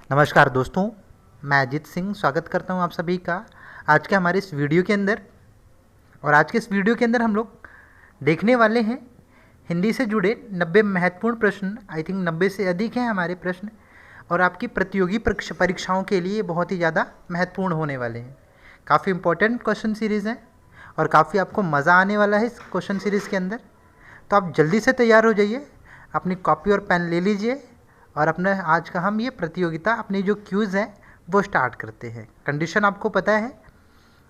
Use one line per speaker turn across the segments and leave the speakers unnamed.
नमस्कार दोस्तों, मैं अजीत सिंह स्वागत करता हूं आप सभी का आज के हमारे इस वीडियो के अंदर। और आज के इस वीडियो के अंदर हम लोग देखने वाले हैं हिंदी से जुड़े 90 महत्वपूर्ण प्रश्न। आई थिंक 90 से अधिक हैं हमारे प्रश्न और आपकी प्रतियोगी परीक्षाओं के लिए बहुत ही ज़्यादा महत्वपूर्ण होने वाले हैं। काफ़ी इंपॉर्टेंट क्वेश्चन सीरीज़ हैं और काफ़ी आपको मज़ा आने वाला है इस क्वेश्चन सीरीज़ के अंदर। तो आप जल्दी से तैयार हो जाइए, अपनी कॉपी और पेन ले लीजिए और अपना आज का हम ये प्रतियोगिता अपनी जो क्यूज़ है वो स्टार्ट करते हैं। कंडीशन आपको पता है,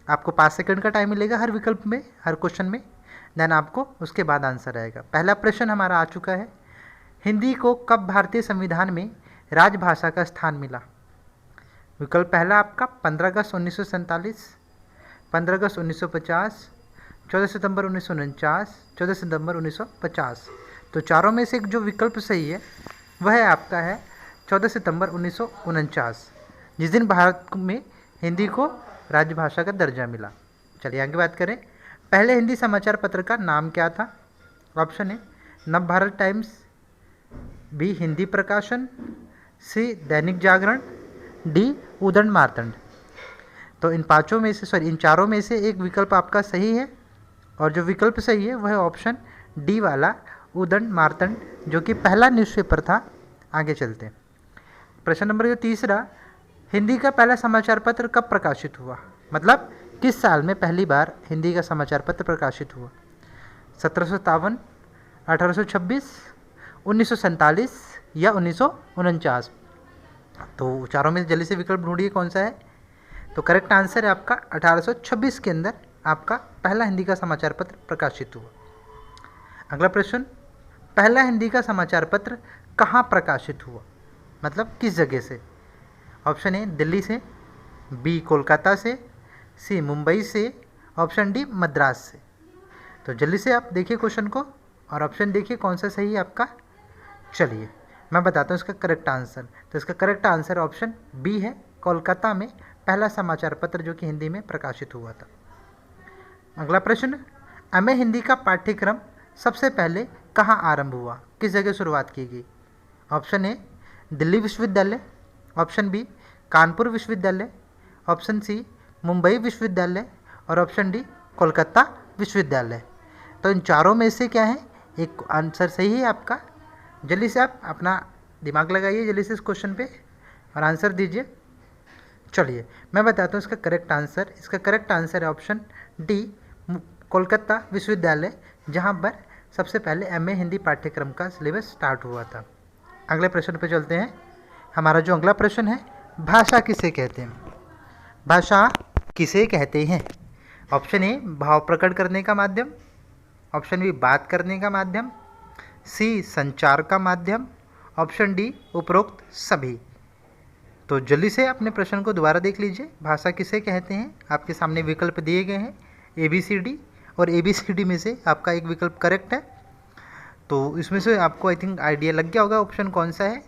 आपको 5 सेकंड का टाइम मिलेगा हर विकल्प में, हर क्वेश्चन में। देन आपको उसके बाद आंसर आएगा। पहला प्रश्न हमारा आ चुका है, हिंदी को कब भारतीय संविधान में राजभाषा का स्थान मिला? विकल्प पहला आपका 15 अगस्त 1947, 15 अगस्त 1950, 14 सितंबर 1949, 14 सितंबर 1950। तो चारों में से एक जो विकल्प सही है वह आपका है 14 सितंबर 1949, जिस दिन भारत में हिंदी को राजभाषा का दर्जा मिला। चलिए आगे बात करें। पहले हिंदी समाचार पत्र का नाम क्या था? ऑप्शन है नव भारत टाइम्स, बी हिंदी प्रकाशन, सी दैनिक जागरण, डी उदंड मार्तंड। तो इन चारों में से एक विकल्प आपका सही है और जो विकल्प सही है वह ऑप्शन डी वाला उदंड मार्तंड, जो कि पहला न्यूज़पेपर था। आगे चलते हैं। प्रश्न नंबर जो तीसरा, हिंदी का पहला समाचार पत्र कब प्रकाशित हुआ? मतलब किस साल में पहली बार हिंदी का समाचार पत्र प्रकाशित हुआ? 1757, 1826, 1947 या 1949। तो चारों में जल्दी से विकल्प ढूंढिए कौन सा है। तो करेक्ट आंसर है आपका 1826 के अंदर आपका पहला हिंदी का समाचार पत्र प्रकाशित हुआ। अगला प्रश्न, पहला हिंदी का समाचार पत्र कहाँ प्रकाशित हुआ? मतलब किस जगह से? ऑप्शन ए दिल्ली से, बी कोलकाता से, सी मुंबई से, ऑप्शन डी मद्रास से। तो जल्दी से आप देखिए क्वेश्चन को और ऑप्शन देखिए कौन सा सही है आपका। चलिए मैं बताता हूँ इसका करेक्ट आंसर। तो इसका करेक्ट आंसर ऑप्शन बी है, कोलकाता में पहला समाचार पत्र जो कि हिंदी में प्रकाशित हुआ था। अगला प्रश्न, एमए हिंदी का पाठ्यक्रम सबसे पहले कहाँ आरंभ हुआ? किस जगह शुरुआत की गई? ऑप्शन ए दिल्ली विश्वविद्यालय, ऑप्शन बी कानपुर विश्वविद्यालय, ऑप्शन सी मुंबई विश्वविद्यालय और ऑप्शन डी कोलकाता विश्वविद्यालय। तो इन चारों में से क्या है, एक आंसर सही है आपका। जल्दी से आप अपना दिमाग लगाइए जल्दी से इस क्वेश्चन पे और आंसर दीजिए। चलिए मैं बताता हूँ इसका करेक्ट आंसर। इसका करेक्ट आंसर है ऑप्शन डी कोलकाता विश्वविद्यालय, जहाँ पर सबसे पहले एमए हिंदी पाठ्यक्रम का सिलेबस स्टार्ट हुआ था। अगले प्रश्न पे चलते हैं। हमारा जो अगला प्रश्न है, भाषा किसे कहते हैं? भाषा किसे कहते हैं? ऑप्शन ए भाव प्रकट करने का माध्यम, ऑप्शन बी बात करने का माध्यम, सी संचार का माध्यम, ऑप्शन डी उपरोक्त सभी। तो जल्दी से अपने प्रश्न को दोबारा देख लीजिए। भाषा किसे कहते हैं? आपके सामने विकल्प दिए गए हैं ABCD और ABCD में से आपका एक विकल्प करेक्ट है। तो इसमें से आपको आई थिंक आइडिया लग गया होगा ऑप्शन कौन सा है।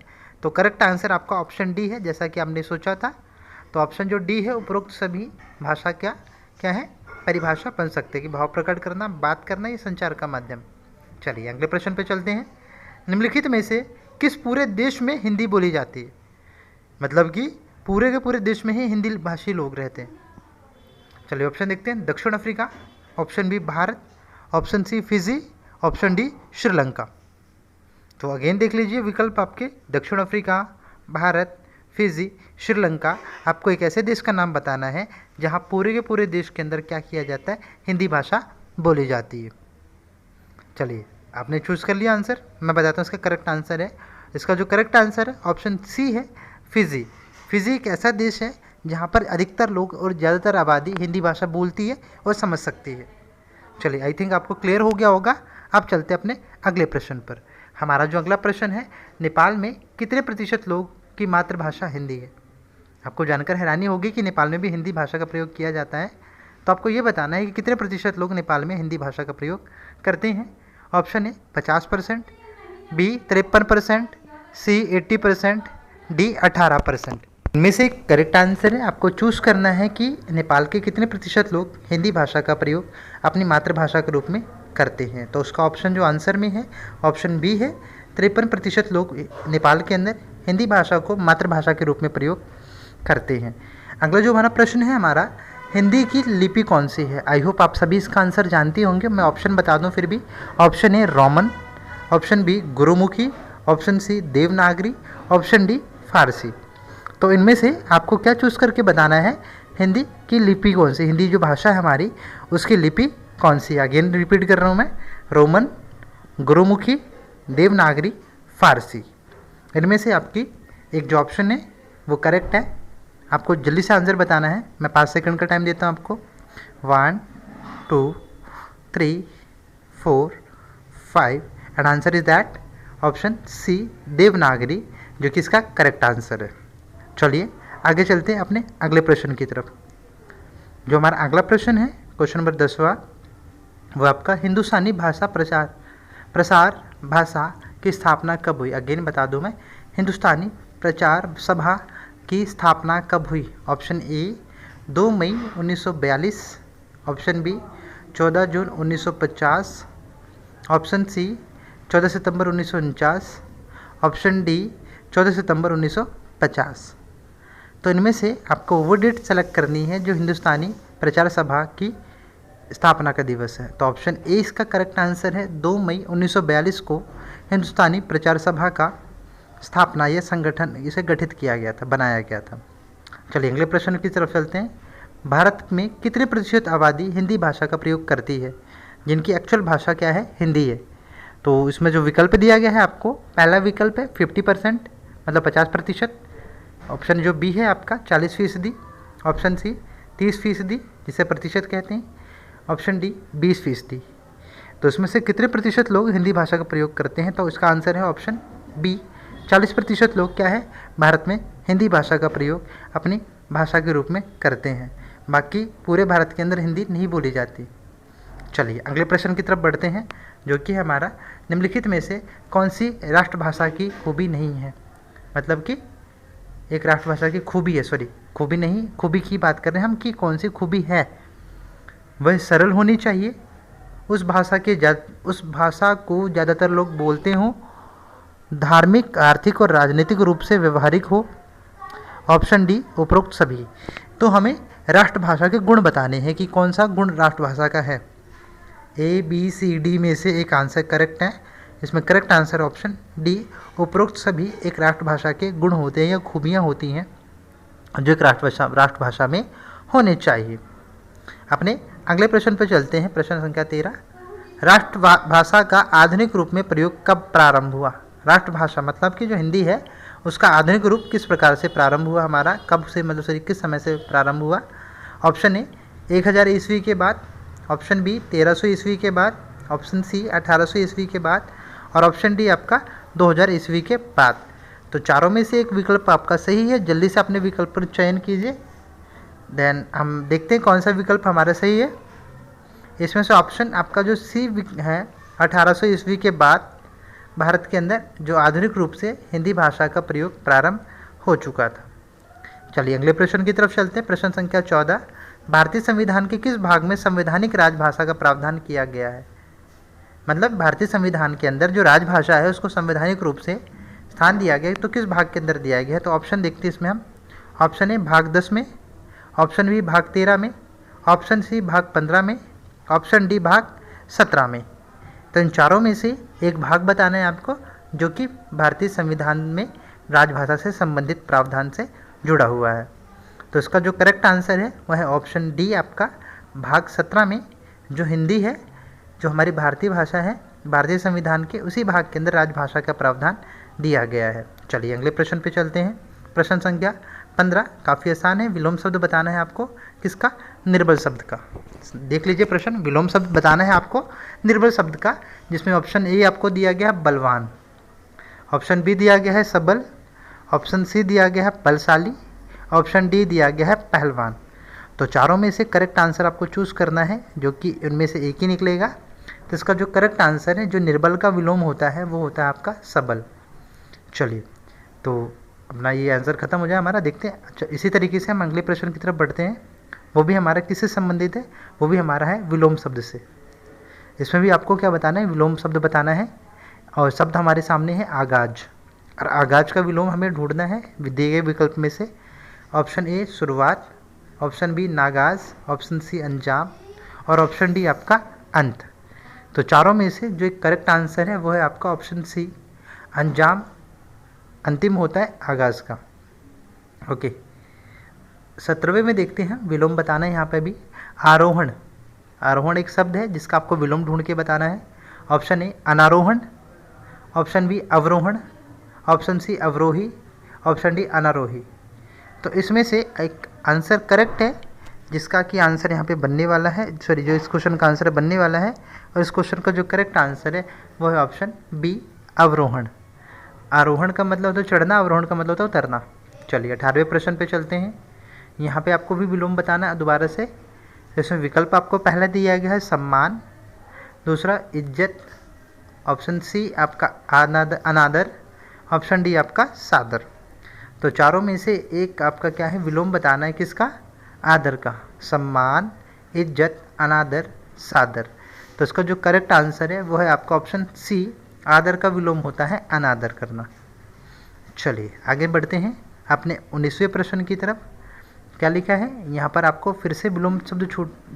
तो करेक्ट आंसर आपका ऑप्शन डी है, जैसा कि आपने सोचा था। तो ऑप्शन जो डी है उपरोक्त सभी भाषा क्या क्या है, परिभाषा बन सकते हैं कि भाव प्रकट करना, बात करना या संचार का माध्यम। चलिए अगले प्रश्न पे चलते हैं। निम्नलिखित में से किस पूरे देश में हिंदी बोली जाती है? मतलब कि पूरे के पूरे देश में ही हिंदी भाषी लोग रहते हैं। चलिए ऑप्शन देखते हैं। दक्षिण Africa, option B Bharat, option C Fiji, option D Sri Lanka. तो अगेन देख लीजिए विकल्प आपके, दक्षिण अफ्रीका, भारत, फिजी, श्रीलंका। आपको एक ऐसे देश का नाम बताना है जहां पूरे के पूरे देश के अंदर क्या किया जाता है, हिंदी भाषा बोली जाती है। चलिए आपने चूज़ कर लिया आंसर। मैं बताता हूँ इसका करेक्ट आंसर है। इसका जो करेक्ट आंसर है ऑप्शन सी है, फिजी। फिजी एक ऐसा देश है जहाँ पर अधिकतर लोग और ज़्यादातर आबादी हिंदी भाषा बोलती है और समझ सकती है। चलिए आई थिंक आपको क्लियर हो गया होगा। अब चलते अपने अगले प्रश्न पर। हमारा जो अगला प्रश्न है, नेपाल में कितने प्रतिशत लोग की मातृभाषा हिंदी है? आपको जानकर हैरानी होगी कि नेपाल में भी हिंदी भाषा का प्रयोग किया जाता है। तो आपको ये बताना है कि कितने प्रतिशत लोग नेपाल में हिंदी भाषा का प्रयोग करते हैं। Option A 50%, B 53%, C 80%, D 18%। इनमें से करेक्ट आंसर है, आपको चूज़ करना है कि नेपाल के कितने प्रतिशत लोग हिंदी भाषा का प्रयोग अपनी मातृभाषा के रूप में करते हैं। तो उसका ऑप्शन जो आंसर में है ऑप्शन बी है, 53% लोग नेपाल के अंदर हिंदी भाषा को मातृभाषा के रूप में प्रयोग करते हैं। अगला जो हमारा प्रश्न है हमारा, हिंदी की लिपि कौन सी है? आई होप आप सभी इसका आंसर जानते होंगे। मैं ऑप्शन बता दूं फिर भी। Option A Roman, option B Gurmukhi, option C Devanagari, option D Farsi. तो इनमें से आपको क्या चूज़ करके बताना है, हिंदी की लिपि कौन सी, हिंदी जो भाषा है हमारी उसकी लिपि कौन सी। अगेन रिपीट कर रहा हूँ मैं, रोमन, गुरुमुखी, देवनागरी, फारसी। इनमें से आपकी एक जो ऑप्शन है वो करेक्ट है। आपको जल्दी से आंसर बताना है। मैं 5 सेकंड का टाइम देता हूँ आपको। 1 2 3 4 5 and answer is that option C Devanagari, जो कि इसका करेक्ट आंसर है। चलिए आगे चलते हैं अपने अगले प्रश्न की तरफ। जो हमारा अगला प्रश्न है, क्वेश्चन नंबर 10वां, वो आपका हिंदुस्तानी भाषा प्रसार भाषा की स्थापना कब हुई? अगेन बता दूं मैं, हिंदुस्तानी प्रचार सभा की स्थापना कब हुई? ऑप्शन ए 2 मई 1942, ऑप्शन बी 14 जून 1950, ऑप्शन सी 14 सितंबर 1949, ऑप्शन डी 14 सितंबर 1950। तो इनमें से आपको वो डेट सेलेक्ट करनी है जो हिंदुस्तानी प्रचार सभा की स्थापना का दिवस है। तो ऑप्शन ए इसका करेक्ट आंसर है। 2 मई 1942 को हिंदुस्तानी प्रचार सभा का स्थापना, यह संगठन इसे गठित किया गया था, बनाया गया था। चलिए अगले प्रश्न की तरफ चलते हैं। भारत में कितने प्रतिशत आबादी हिंदी भाषा का प्रयोग करती है, जिनकी एक्चुअल भाषा क्या है, हिंदी है? तो इसमें जो विकल्प दिया गया है आपको, पहला विकल्प है 50%, मतलब 50%, ऑप्शन जो बी है आपका 40%, ऑप्शन सी 30%, जिसे प्रतिशत कहते हैं, ऑप्शन डी 20%। तो इसमें से कितने प्रतिशत लोग हिंदी भाषा का प्रयोग करते हैं? तो इसका आंसर है ऑप्शन बी, 40% लोग क्या है, भारत में हिंदी भाषा का प्रयोग अपनी भाषा के रूप में करते हैं। बाकी पूरे भारत के अंदर हिंदी नहीं बोली जाती। चलिए अगले प्रश्न की तरफ बढ़ते हैं, जो कि हमारा निम्नलिखित में से कौन सी राष्ट्रभाषा की खूबी नहीं है? मतलब कि एक राष्ट्रभाषा की खूबी है, सॉरी खूबी नहीं, खूबी की बात कर रहे हैं हम कि कौन सी खूबी है। वह सरल होनी चाहिए, उस भाषा को ज़्यादातर लोग बोलते हों, धार्मिक, आर्थिक और राजनीतिक रूप से व्यवहारिक हो, ऑप्शन डी उपरोक्त सभी। तो हमें राष्ट्रभाषा के गुण बताने हैं कि कौन सा गुण राष्ट्रभाषा का है। ए बी सी डी में से एक आंसर करेक्ट है। इसमें करेक्ट आंसर ऑप्शन डी उपरोक्त सभी एक राष्ट्रभाषा के गुण होते हैं या खूबियाँ होती हैं जो एक राष्ट्रभाषा में होने चाहिए। अपने अगले प्रश्न पर चलते हैं, प्रश्न संख्या 13। राष्ट्रभाषा का आधुनिक रूप में प्रयोग कब प्रारंभ हुआ? राष्ट्रभाषा मतलब कि जो हिंदी है उसका आधुनिक रूप किस प्रकार से प्रारंभ हुआ हमारा, कब से, मतलब सॉरी किस समय से प्रारंभ हुआ? ऑप्शन ए 1000 ईस्वी के बाद, ऑप्शन बी 1300 ईस्वी के बाद, ऑप्शन सी 1800 ईस्वी के बाद, और ऑप्शन डी आपका 2000 ईस्वी के बाद। तो चारों में से एक विकल्प आपका सही है। जल्दी से अपने विकल्प पर चयन कीजिए, देन हम देखते हैं कौन सा विकल्प हमारा सही है। इसमें से ऑप्शन आपका जो सी है, 1800 ईस्वी के बाद भारत के अंदर जो आधुनिक रूप से हिंदी भाषा का प्रयोग प्रारंभ हो चुका था। चलिए अगले प्रश्न की तरफ चलते हैं, प्रश्न संख्या 14। भारतीय संविधान के किस भाग में संवैधानिक राजभाषा का प्रावधान किया गया है? मतलब भारतीय संविधान के अंदर जो राजभाषा है उसको संवैधानिक रूप से स्थान दिया गया है, तो किस भाग के अंदर दिया गया है? तो ऑप्शन देखते हैं इसमें हम। ऑप्शन ए भाग 10 में, ऑप्शन बी भाग 13 में, ऑप्शन सी भाग 15 में, ऑप्शन डी भाग 17 में। तो इन चारों में से एक भाग बताना है आपको जो कि भारतीय संविधान में राजभाषा से संबंधित प्रावधान से जुड़ा हुआ है। तो इसका जो करेक्ट आंसर है वह है ऑप्शन डी आपका भाग 17 में, जो हिंदी है, जो हमारी भारतीय भाषा है, भारतीय संविधान के उसी भाग के अंदर राजभाषा का प्रावधान दिया गया है। चलिए अगले प्रश्न पे चलते हैं, प्रश्न संख्या 15। काफ़ी आसान है, विलोम शब्द बताना है आपको, किसका? निर्बल शब्द का। देख लीजिए प्रश्न, विलोम शब्द बताना है आपको निर्बल शब्द का, जिसमें ऑप्शन ए आपको दिया गया है बलवान, ऑप्शन बी दिया गया है सबल, ऑप्शन सी दिया गया है बलशाली, ऑप्शन डी दिया गया है पहलवान। तो चारों में से करेक्ट आंसर आपको चूज़ करना है, जो कि उनमें से एक ही निकलेगा। तो इसका जो करेक्ट आंसर है, जो निर्बल का विलोम होता है, वो होता है आपका सबल। चलिए तो अपना ये आंसर खत्म हो जाए हमारा, देखते हैं। अच्छा, इसी तरीके से हम अगले प्रश्न की तरफ बढ़ते हैं। वो भी हमारा किससे संबंधित है? वो भी हमारा है विलोम शब्द से। इसमें भी आपको क्या बताना है? विलोम शब्द बताना है। और शब्द हमारे सामने है आगाज। और आगाज का विलोम हमें ढूंढना है दिए गए विकल्प में से। ऑप्शन ए शुरुआत, ऑप्शन बी नागाज, ऑप्शन सी अंजाम और ऑप्शन डी आपका अंत। तो चारों में से जो एक करेक्ट आंसर है वो है आपका ऑप्शन सी अंजाम, अंतिम होता है आगाज का। ओके, 17वें में देखते हैं, विलोम बताना है यहाँ पे भी। आरोहण, आरोहण एक शब्द है जिसका आपको विलोम ढूंढ के बताना है। ऑप्शन ए अनारोहण, ऑप्शन बी अवरोहण, ऑप्शन सी अवरोही, ऑप्शन डी अनारोही। तो इसमें से एक आंसर करेक्ट है जिसका कि आंसर यहाँ पे बनने वाला है, सॉरी जो इस क्वेश्चन का आंसर बनने वाला है, और इस क्वेश्चन का जो करेक्ट आंसर है वो है ऑप्शन बी अवरोहण। आरोहण का मतलब होता है चढ़ना, अवरोहण का मतलब होता है उतरना। चलिए 18वें प्रश्न पे चलते हैं। यहाँ पे आपको भी विलोम बताना है दोबारा से। इसमें विकल्प आपको पहला दिया गया है सम्मान, दूसरा इज्जत, ऑप्शन सी आपका अनादर, ऑप्शन डी आपका सादर। तो चारों में से एक आपका क्या है, विलोम बताना है किसका, आदर का। सम्मान, इज्जत, अनादर, सादर। तो इसका जो करेक्ट आंसर है वो है आपका ऑप्शन सी, आदर का विलोम होता है अनादर करना। चलिए आगे बढ़ते हैं अपने 19वें प्रश्न की तरफ। क्या लिखा है यहाँ पर, आपको फिर से विलोम शब्द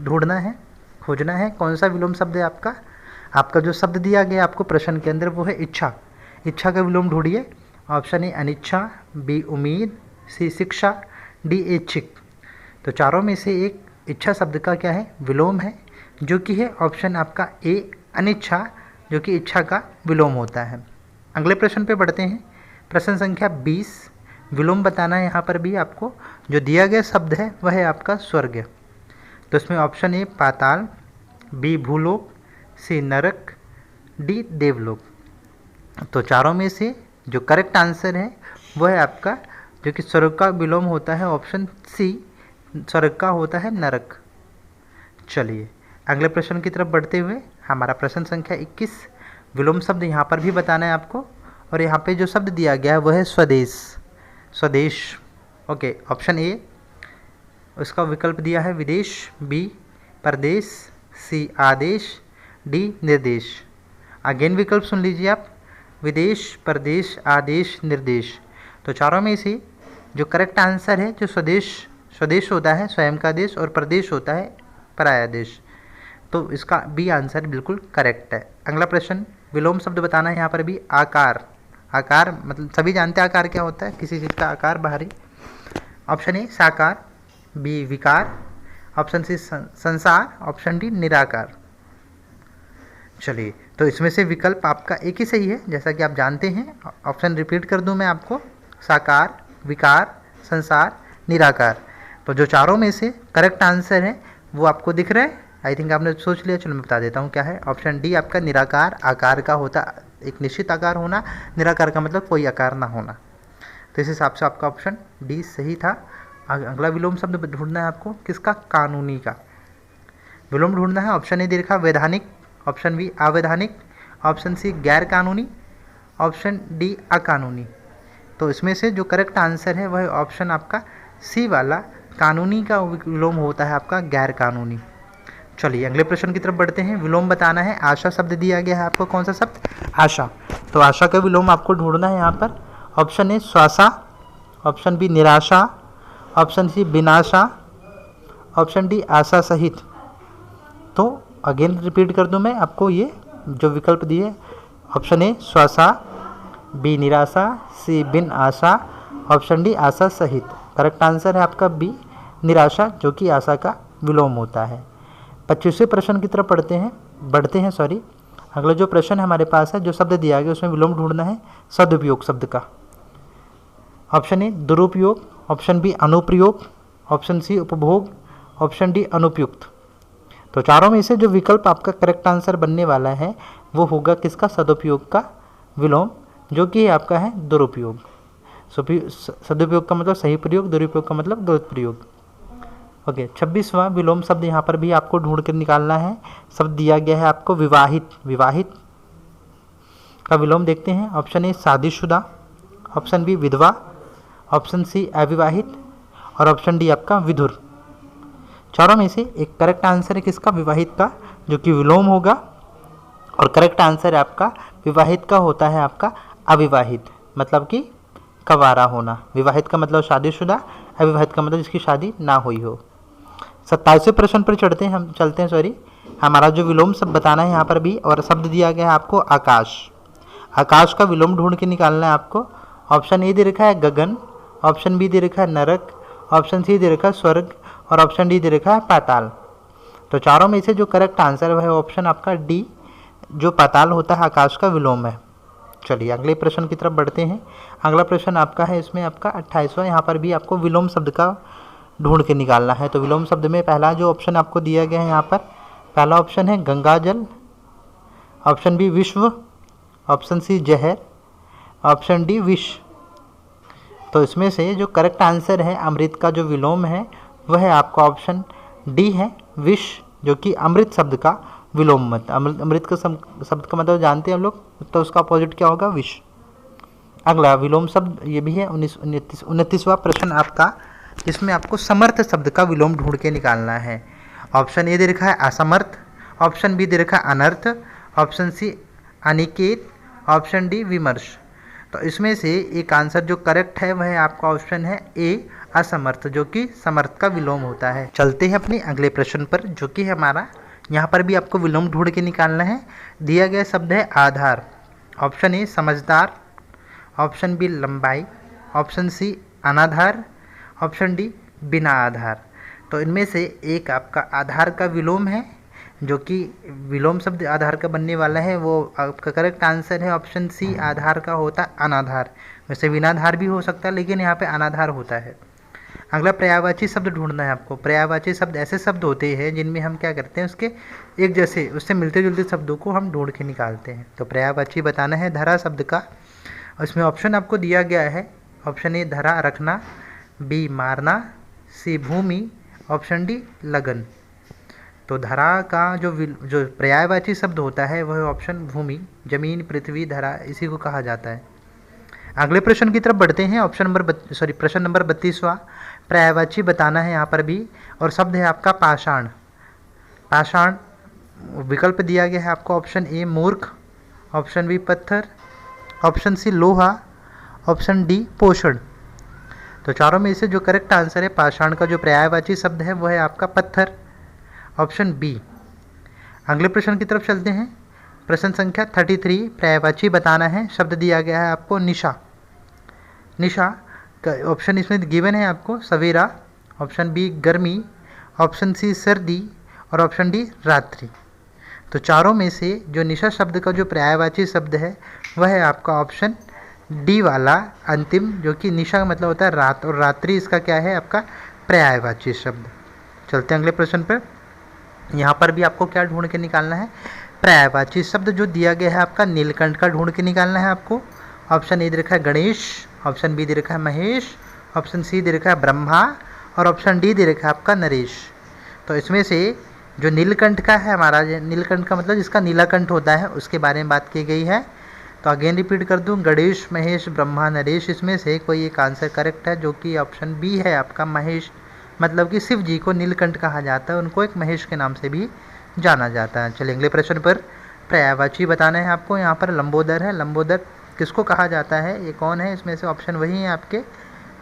ढूंढना है, खोजना है कौन सा विलोम शब्द है आपका। आपका जो शब्द दिया गया आपको प्रश्न के अंदर वो है इच्छा। इच्छा का विलोम ढूंढिए। ऑप्शन ए अनिच्छा, बी उम्मीद, सी शिक्षा, डी ऐच्छिक। तो चारों में से एक इच्छा शब्द का क्या है, विलोम है, जो कि है ऑप्शन आपका ए अनिच्छा, जो कि इच्छा का विलोम होता है। अगले प्रश्न पे बढ़ते हैं। प्रश्न संख्या 20, विलोम बताना है यहाँ पर भी आपको। जो दिया गया शब्द है वह है आपका स्वर्ग। तो इसमें ऑप्शन ए पाताल, बी भूलोक, सी नरक, डी देवलोक। तो चारों में से जो करेक्ट आंसर है वह है आपका, जो कि स्वर्ग का विलोम होता है, ऑप्शन सी, स्वर्ग का होता है नरक। चलिए अगले प्रश्न की तरफ बढ़ते हुए, हमारा प्रश्न संख्या 21, विलोम शब्द यहाँ पर भी बताना है आपको। और यहाँ पे जो शब्द दिया गया है वह है स्वदेश, स्वदेश। ओके, ऑप्शन ए उसका विकल्प दिया है विदेश, बी परदेश, सी आदेश, डी निर्देश। अगेन विकल्प सुन लीजिए आप, विदेश, परदेश, आदेश, निर्देश। तो चारों में से जो करेक्ट आंसर है, जो स्वदेश, स्वदेश होता है स्वयं का देश, और प्रदेश होता है पराया देश। तो इसका बी आंसर बिल्कुल करेक्ट है। अगला प्रश्न, विलोम शब्द बताना है यहाँ पर भी। आकार, आकार मतलब सभी जानते हैं आकार क्या होता है, किसी चीज़ का आकार बाहरी। ऑप्शन ए साकार, बी विकार, ऑप्शन सी संसार, ऑप्शन डी निराकार। चलिए तो इसमें से विकल्प आपका एक ही सही है, जैसा कि आप जानते हैं। ऑप्शन रिपीट कर दूं मैं आपको, साकार, विकार, संसार, निराकार। तो जो चारों में से करेक्ट आंसर है वो आपको दिख रहा है, आई थिंक आपने सोच लिया। चलो मैं बता देता हूँ क्या है। ऑप्शन डी आपका निराकार, आकार का होता एक निश्चित आकार होना, निराकार का मतलब कोई आकार ना होना। तो इस हिसाब से आपका ऑप्शन डी सही था। अगला विलोम शब्द ढूंढना है आपको, किसका, कानूनी का विलोम ढूंढना है। ऑप्शन ए दे रखा वैधानिक, ऑप्शन बी अवैधानिक, ऑप्शन सी गैर कानूनी, ऑप्शन डी अकानूनी। तो इसमें से जो करेक्ट आंसर है वह ऑप्शन आपका सी वाला, कानूनी का विलोम होता है आपका गैर कानूनी। चलिए अगले प्रश्न की तरफ बढ़ते हैं। विलोम बताना है। आशा शब्द दिया गया है आपको, कौन सा शब्द, आशा। तो आशा का विलोम आपको ढूंढना है यहाँ पर। ऑप्शन ए स्वासा, ऑप्शन बी निराशा, ऑप्शन सी विनाशा, ऑप्शन डी आशा सहित। तो अगेन रिपीट कर दूं मैं आपको, ये जो विकल्प दिए, ऑप्शन ए स्वासा, बी निराशा, सी बिन आशा, ऑप्शन डी आशा सहित। करेक्ट आंसर है आपका बी निराशा, जो कि आशा का विलोम होता है। 25वें प्रश्न की तरफ बढ़ते हैं सॉरी। अगला जो प्रश्न हमारे पास है, जो शब्द दिया गया उसमें विलोम ढूंढना है सदुपयोग शब्द का। ऑप्शन ए दुरुपयोग, ऑप्शन बी अनुप्रयोग, ऑप्शन सी उपभोग, ऑप्शन डी अनुपयुक्त। तो चारों में से जो विकल्प आपका करेक्ट आंसर बनने वाला है वो होगा किसका, सदुपयोग का विलोम, जो कि आपका है दुरुपयोग। सदुपयोग का मतलब सही प्रयोग, दुरुपयोग का मतलब गलत प्रयोग। ओके, 26वां विलोम शब्द यहाँ पर भी आपको ढूंढ कर निकालना है। शब्द दिया गया है आपको विवाहित, विवाहित का विलोम देखते हैं। ऑप्शन ए शादीशुदा, ऑप्शन बी विधवा, ऑप्शन सी अविवाहित, और ऑप्शन डी आपका विधुर। चारों में से एक करेक्ट आंसर है किसका, विवाहित का, जो कि विलोम होगा। और करेक्ट आंसर है आपका विवाहित का होता है आपका अविवाहित। मतलब कि कंवारा होना। विवाहित का मतलब शादीशुदा, अविवाहित का मतलब जिसकी शादी ना हुई हो। 27वें प्रश्न पर चलते हैं। हमारा जो विलोम शब्द बताना है यहाँ पर भी, और शब्द दिया गया है आपको आकाश। आकाश का विलोम ढूंढ के निकालना है आपको। ऑप्शन ए दे रखा है गगन, ऑप्शन बी दे रखा है नरक, ऑप्शन सी दे रखा है स्वर्ग, और ऑप्शन डी दे रखा है पाताल। तो चारों में से जो करेक्ट आंसर है ऑप्शन आपका डी, जो पाताल होता है आकाश का विलोम है। चलिए अगले प्रश्न की तरफ बढ़ते हैं। अगला प्रश्न आपका है, इसमें आपका 28वां। यहाँ पर भी आपको विलोम शब्द का ढूंढ के निकालना है। तो विलोम शब्द में पहला जो ऑप्शन आपको दिया गया है यहाँ पर, पहला ऑप्शन है गंगा जल, ऑप्शन बी विश्व, ऑप्शन सी जहर, ऑप्शन डी विष। तो इसमें से जो करेक्ट आंसर है अमृत का जो विलोम है वह है आपका ऑप्शन डी है विष, जो कि अमृत शब्द का विलोम मत। अमृत का शब्द का मतलब जानते हैं हम लोग, तो उसका अपोजिट क्या होगा, विष। अगला विलोम शब्द ये भी है 29वां प्रश्न आपका, जिसमें आपको समर्थ शब्द का विलोम ढूंढ के निकालना है। ऑप्शन ए दे रखा है असमर्थ, ऑप्शन बी दे रखा है अनर्थ, ऑप्शन सी अनिकेत, ऑप्शन डी विमर्श। तो इसमें से एक आंसर जो करेक्ट है वह आपका ऑप्शन है ए असमर्थ, जो कि समर्थ का विलोम होता है। चलते हैं अपने अगले प्रश्न पर, जो कि हमारा यहाँ पर भी आपको विलोम ढूंढ के निकालना है। दिया गया शब्द है आधार। ऑप्शन ए समझदार, ऑप्शन बी लंबाई, ऑप्शन सी अनाधार, ऑप्शन डी बिना आधार। तो इनमें से एक आपका आधार का विलोम है, जो कि विलोम शब्द आधार का बनने वाला है, वो आपका करेक्ट आंसर है ऑप्शन सी, आधार का होता अनाधार। वैसे बिनाधार भी हो सकता है, लेकिन यहाँ पे अनाधार होता है। अगला पर्यायवाची शब्द ढूंढना है आपको। पर्यायवाची शब्द ऐसे शब्द होते हैं जिनमें हम क्या करते हैं, उसके एक जैसे उससे मिलते जुलते शब्दों को हम ढूंढ के निकालते हैं। तो पर्यायवाची बताना है धरा शब्द का। उसमें ऑप्शन आपको दिया गया है, ऑप्शन ए धरा रखना, बी मारना, सी भूमि, ऑप्शन डी लगन। तो धरा का जो पर्यायवाची शब्द होता है वह ऑप्शन भूमि, जमीन, पृथ्वी, धरा, इसी को कहा जाता है। अगले प्रश्न की तरफ बढ़ते हैं। प्रश्न नंबर 32वां। पर्यायवाची बताना है यहाँ पर भी, और शब्द है आपका पाषाण। पाषाण विकल्प दिया गया है आपको, ऑप्शन ए मूर्ख, ऑप्शन बी पत्थर, ऑप्शन सी लोहा, ऑप्शन डी पोषण। तो चारों में से जो करेक्ट आंसर है पाषाण का जो पर्यायवाची शब्द है वह है आपका पत्थर, ऑप्शन बी। अगले प्रश्न की तरफ चलते हैं। प्रश्न संख्या 33। पर्यायवाची बताना है। शब्द दिया गया है आपको निशा। निशा का ऑप्शन इसमें गिवन है आपको सवेरा, ऑप्शन बी गर्मी, ऑप्शन सी सर्दी, और ऑप्शन डी रात्रि। तो चारों में से जो निशा शब्द का जो पर्यायवाची शब्द है वह है आपका ऑप्शन डी वाला अंतिम, जो कि निशा का मतलब होता है रात, और रात्रि इसका क्या है आपका पर्यायवाची शब्द। चलते हैं अगले प्रश्न पर। यहाँ पर भी आपको क्या ढूंढ के निकालना है, पर्यायवाची शब्द जो दिया गया है आपका नीलकंठ का ढूंढ के निकालना है आपको। ऑप्शन ए दे रखा है गणेश, ऑप्शन बी दे रखा है महेश, ऑप्शन सी दे रखा है ब्रह्मा, और ऑप्शन डी दे रखा है आपका नरेश। तो इसमें से जो नीलकंठ का है हमारा, नीलकंठ का मतलब जिसका नीलाकंठ होता है उसके बारे में बात की गई है। तो अगेन रिपीट कर दूं, गणेश, महेश, ब्रह्मा, नरेश, इसमें से कोई एक आंसर करेक्ट है, जो कि ऑप्शन बी है आपका महेश। मतलब कि शिव जी को नीलकंठ कहा जाता है, उनको एक महेश के नाम से भी जाना जाता है। चलिए अगले प्रश्न पर। पर्यायवाची बताना है आपको। यहाँ पर लंबोदर है। लंबोदर किसको कहा जाता है, ये कौन है, इसमें से ऑप्शन वही है आपके,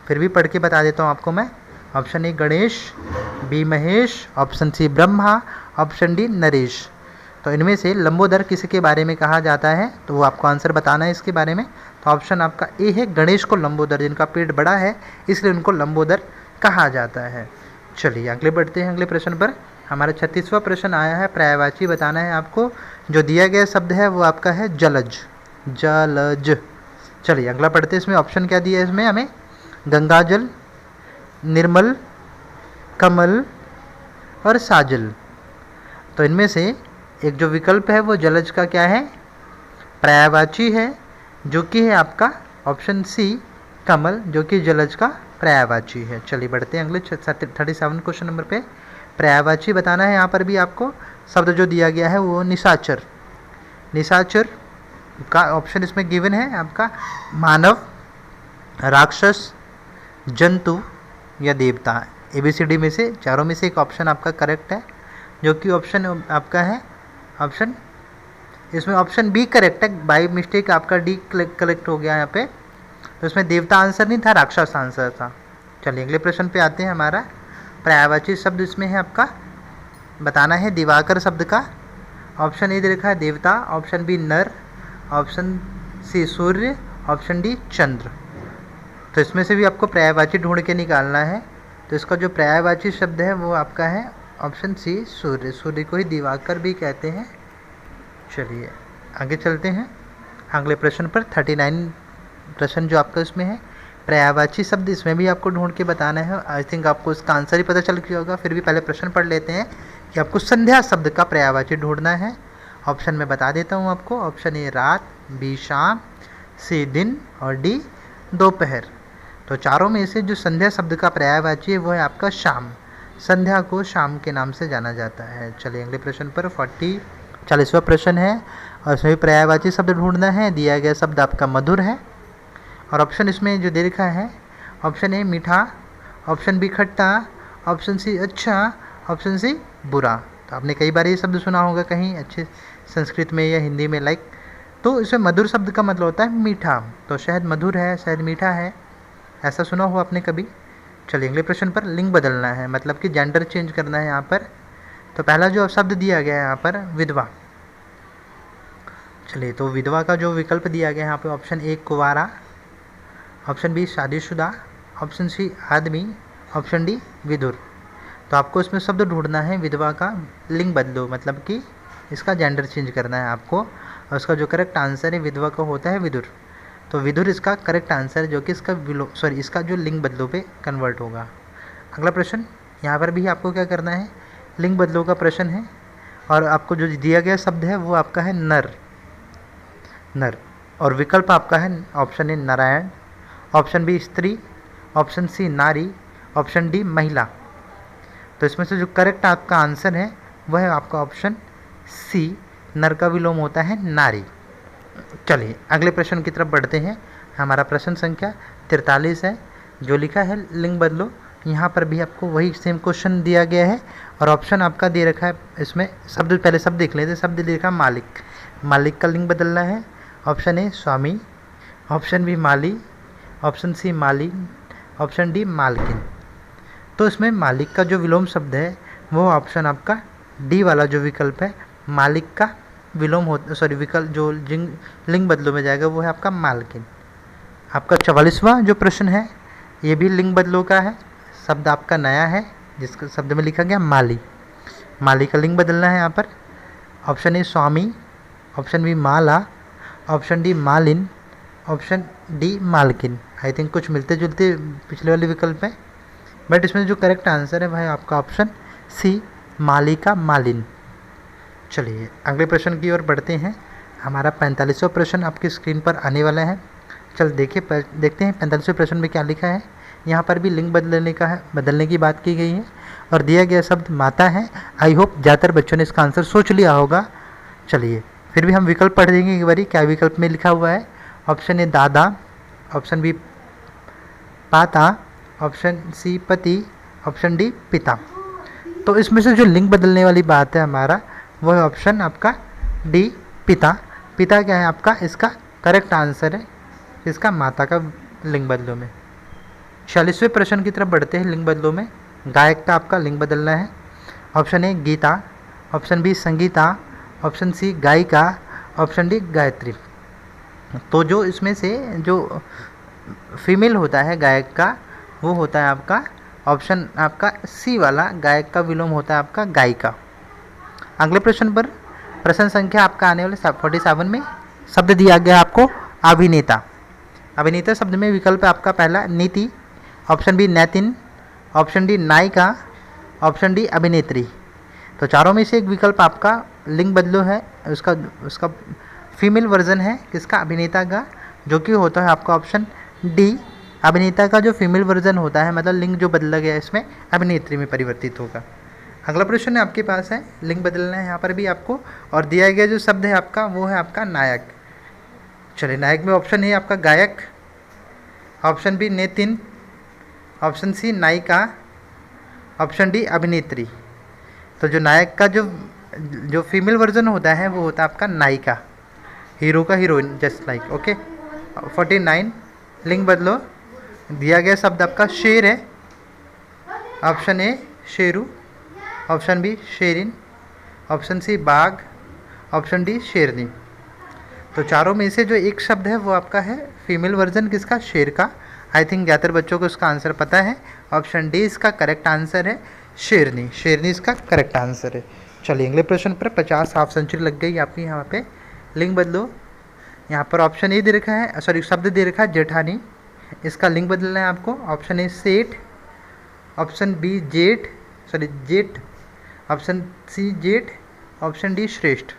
फिर भी पढ़ के बता देता हूँ आपको मैं। Option A Ganesh, B Mahesh, option C Brahma, option D Naresh. तो इनमें से लंबोदर किसके बारे में कहा जाता है, तो वो आपको आंसर बताना है इसके बारे में। तो ऑप्शन आपका ए है गणेश को लंबोदर, जिनका पेट बड़ा है इसलिए उनको लंबोदर कहा जाता है। चलिए अगले बढ़ते हैं अगले प्रश्न पर। हमारा 36वां प्रश्न आया है। पर्यायवाची बताना है आपको। जो दिया गया शब्द है वो आपका है जलज। जलज। चलिए अगला पढ़ते हैं। इसमें ऑप्शन क्या दिया है इसमें हमें, गंगाजल, निर्मल, कमल और साजल। तो इनमें से एक जो विकल्प है वो जलज का क्या है, पर्यायवाची है, जो कि है आपका ऑप्शन सी कमल, जो कि जलज का पर्यायवाची है। चलिए बढ़ते हैं अगले 37 क्वेश्चन नंबर पे। पर्यायवाची बताना है यहाँ पर भी आपको। शब्द जो दिया गया है वो निशाचर। निशाचर का ऑप्शन इसमें गिवन है आपका मानव, राक्षस, जंतु या देवता। ABCD में से चारों में से एक ऑप्शन आपका करेक्ट है, जो कि ऑप्शन आपका है इसमें ऑप्शन बी करेक्ट है। बाई मिस्टेक आपका डी कलेक्ट हो गया यहाँ पे। तो इसमें देवता आंसर नहीं था, राक्षस आंसर था। चलिए अगले प्रश्न पे आते हैं। हमारा पर्यायवाची शब्द इसमें है आपका बताना है दिवाकर शब्द का। ऑप्शन ए दे रखा है देवता, ऑप्शन बी नर, ऑप्शन सी सूर्य, ऑप्शन डी चंद्र। तो इसमें से भी आपको पर्यायवाची ढूंढ के निकालना है। तो इसका जो पर्यायवाची शब्द है वो आपका है ऑप्शन सी सूर्य। सूर्य को ही दिवाकर भी कहते हैं। चलिए आगे चलते हैं अगले प्रश्न पर। 39 प्रश्न जो आपका इसमें है पर्यायवाची शब्द, इसमें भी आपको ढूंढ के बताना है। आई थिंक आपको इसका आंसर ही पता चल गया होगा, फिर भी पहले प्रश्न पढ़ लेते हैं कि आपको संध्या शब्द का पर्यायवाची ढूंढना है। ऑप्शन में बता देता हूँ आपको। ऑप्शन ए रात, बी शाम, सी दिन और डी दोपहर। तो चारों में से जो संध्या शब्द का पर्यायवाची है वो है आपका शाम। संध्या को शाम के नाम से जाना जाता है। चलिए अगले प्रश्न पर 40वां प्रश्न है और इसमें भी पर्यायवाची शब्द ढूंढना है। दिया गया शब्द आपका मधुर है और ऑप्शन इसमें जो दे रखा है ऑप्शन ए मीठा, ऑप्शन बी खट्टा, ऑप्शन सी अच्छा, ऑप्शन सी बुरा। तो आपने कई बार ये शब्द सुना होगा कहीं अच्छे संस्कृत में या हिंदी में लाइक। तो इसमें मधुर शब्द का मतलब होता है मीठा। तो शहद मधुर है, शहद मीठा है, ऐसा सुना हो आपने कभी। चलिए अगले प्रश्न पर लिंग बदलना है, मतलब कि जेंडर चेंज करना है यहाँ पर। तो पहला जो शब्द दिया गया है यहाँ पर विधवा। चलिए तो विधवा का जो विकल्प दिया गया है यहाँ पे option A Kunwara, option B शादीशुदा, ऑप्शन सी आदमी, ऑप्शन डी विधुर। तो आपको इसमें शब्द ढूंढना है विधवा का लिंग बदलो, मतलब कि इसका जेंडर चेंज करना है आपको। और उसका जो करेक्ट आंसर है विधवा का होता है विधुर। तो विधुर इसका करेक्ट आंसर है, जो कि इसका जो लिंग बदलो पे कन्वर्ट होगा। अगला प्रश्न यहाँ पर भी आपको क्या करना है, लिंग बदलो का प्रश्न है और आपको जो दिया गया शब्द है वो आपका है नर। नर और विकल्प आपका है option A Narayan, option B स्त्री, ऑप्शन सी नारी, ऑप्शन डी महिला। तो इसमें से जो करेक्ट आपका आंसर है वह है आपका ऑप्शन सी, नर का विलोम होता है नारी। चलिए अगले प्रश्न की तरफ बढ़ते हैं। हमारा प्रश्न संख्या 43 है। जो लिखा है लिंग बदलो, यहाँ पर भी आपको वही सेम क्वेश्चन दिया गया है और ऑप्शन आपका दे रखा है। इसमें शब्द पहले शब्द देख लेते हैं। शब्द लिखा मालिक, मालिक का लिंग बदलना है। ऑप्शन ए स्वामी, ऑप्शन बी माली, ऑप्शन सी मालिन, ऑप्शन डी मालकिन। तो इसमें मालिक का जो विलोम शब्द है वो ऑप्शन आपका डी वाला जो विकल्प है मालिक का विलोम हो, सॉरी विकल्प जो लिंग बदलो में जाएगा वो है आपका मालकिन। आपका 44वां जो प्रश्न है ये भी लिंग बदलो का है। शब्द आपका नया है जिसका शब्द में लिखा गया माली। माली का लिंग बदलना है यहाँ पर। ऑप्शन ए स्वामी, ऑप्शन बी माला, ऑप्शन डी मालिन, ऑप्शन डी मालकिन। आई थिंक कुछ मिलते जुलते पिछले वाले विकल्प हैं, बट इसमें जो करेक्ट आंसर है वह है आपका ऑप्शन सी, माली का मालिन। चलिए अगले प्रश्न की ओर बढ़ते हैं। हमारा 45वां प्रश्न आपकी स्क्रीन पर आने वाला है। चल देखते हैं 45वें प्रश्न में क्या लिखा है। यहाँ पर भी लिंग बदलने की बात की गई है और दिया गया शब्द माता है। आई होप ज़्यादातर बच्चों ने इसका आंसर सोच लिया होगा। चलिए फिर भी हम विकल्प पढ़ देंगे एक बारी, क्या विकल्प में लिखा हुआ है। ऑप्शन ए दादा, ऑप्शन बी पाता, ऑप्शन सी पति, ऑप्शन डी पिता। तो इसमें से जो लिंग बदलने वाली बात है हमारा वह ऑप्शन आपका डी पिता। पिता क्या है आपका, इसका करेक्ट आंसर है इसका माता का लिंग बदलो में। 46वें प्रश्न की तरफ बढ़ते हैं। लिंग बदलो में गायक का आपका लिंग बदलना है। Option A Geeta, option B Sangeeta, option C गायिका, ऑप्शन डी गायत्री। तो जो इसमें से जो फीमेल होता है गायक का वो होता है आपका ऑप्शन आपका सी वाला, गायक का विलोम होता है आपका गायिका। अगले प्रश्न पर प्रश्न संख्या आपका आने वाले 47 में शब्द दिया गया आपको अभिनेता। अभिनेता शब्द में विकल्प है आपका पहला नीति, ऑप्शन बी नैतिन, ऑप्शन डी नायिका, ऑप्शन डी अभिनेत्री। तो चारों में से एक विकल्प आपका लिंग बदलो है, उसका फीमेल वर्जन है किसका, अभिनेता का, जो कि होता है आपका ऑप्शन डी। अभिनेता का जो फीमेल वर्जन होता है मतलब लिंग जो बदला गया इसमें अभिनेत्री में परिवर्तित होगा। अगला प्रश्न आपके पास है लिंग बदलना है यहाँ पर भी आपको, और दिया गया जो शब्द है आपका वो है आपका नायक। चलिए नायक में ऑप्शन है आपका गायक, ऑप्शन बी नेतिन, ऑप्शन सी नायिका, ऑप्शन डी अभिनेत्री। तो जो नायक का जो फीमेल वर्जन होता है वो होता है आपका नायिका, हीरो का हीरोइन, जस्ट लाइक ओके। 49 लिंग बदलो। दिया गया शब्द आपका शेर है। ऑप्शन ए शेरू, ऑप्शन बी शेरिन, ऑप्शन सी बाघ, ऑप्शन डी शेरनी। तो चारों में से जो एक शब्द है वो आपका है फीमेल वर्जन किसका, शेर का। आई थिंक ज़्यादातर बच्चों को इसका आंसर पता है। ऑप्शन डी इसका करेक्ट आंसर है शेरनी। शेरनी इसका करेक्ट आंसर है। चलिए अगले प्रश्न पर 50 हाफ सेंचुरी लग गई आपकी यहाँ पे। लिंग बदलो। यहाँ पर ऑप्शन ए दे रखा है, सॉरी शब्द दे रखा है जेठानी, इसका लिंग बदलना है आपको। ऑप्शन ए सेठ, ऑप्शन बी जेठ, सॉरी जेठ, ऑप्शन सी जेठ, ऑप्शन डी श्रेष्ठ।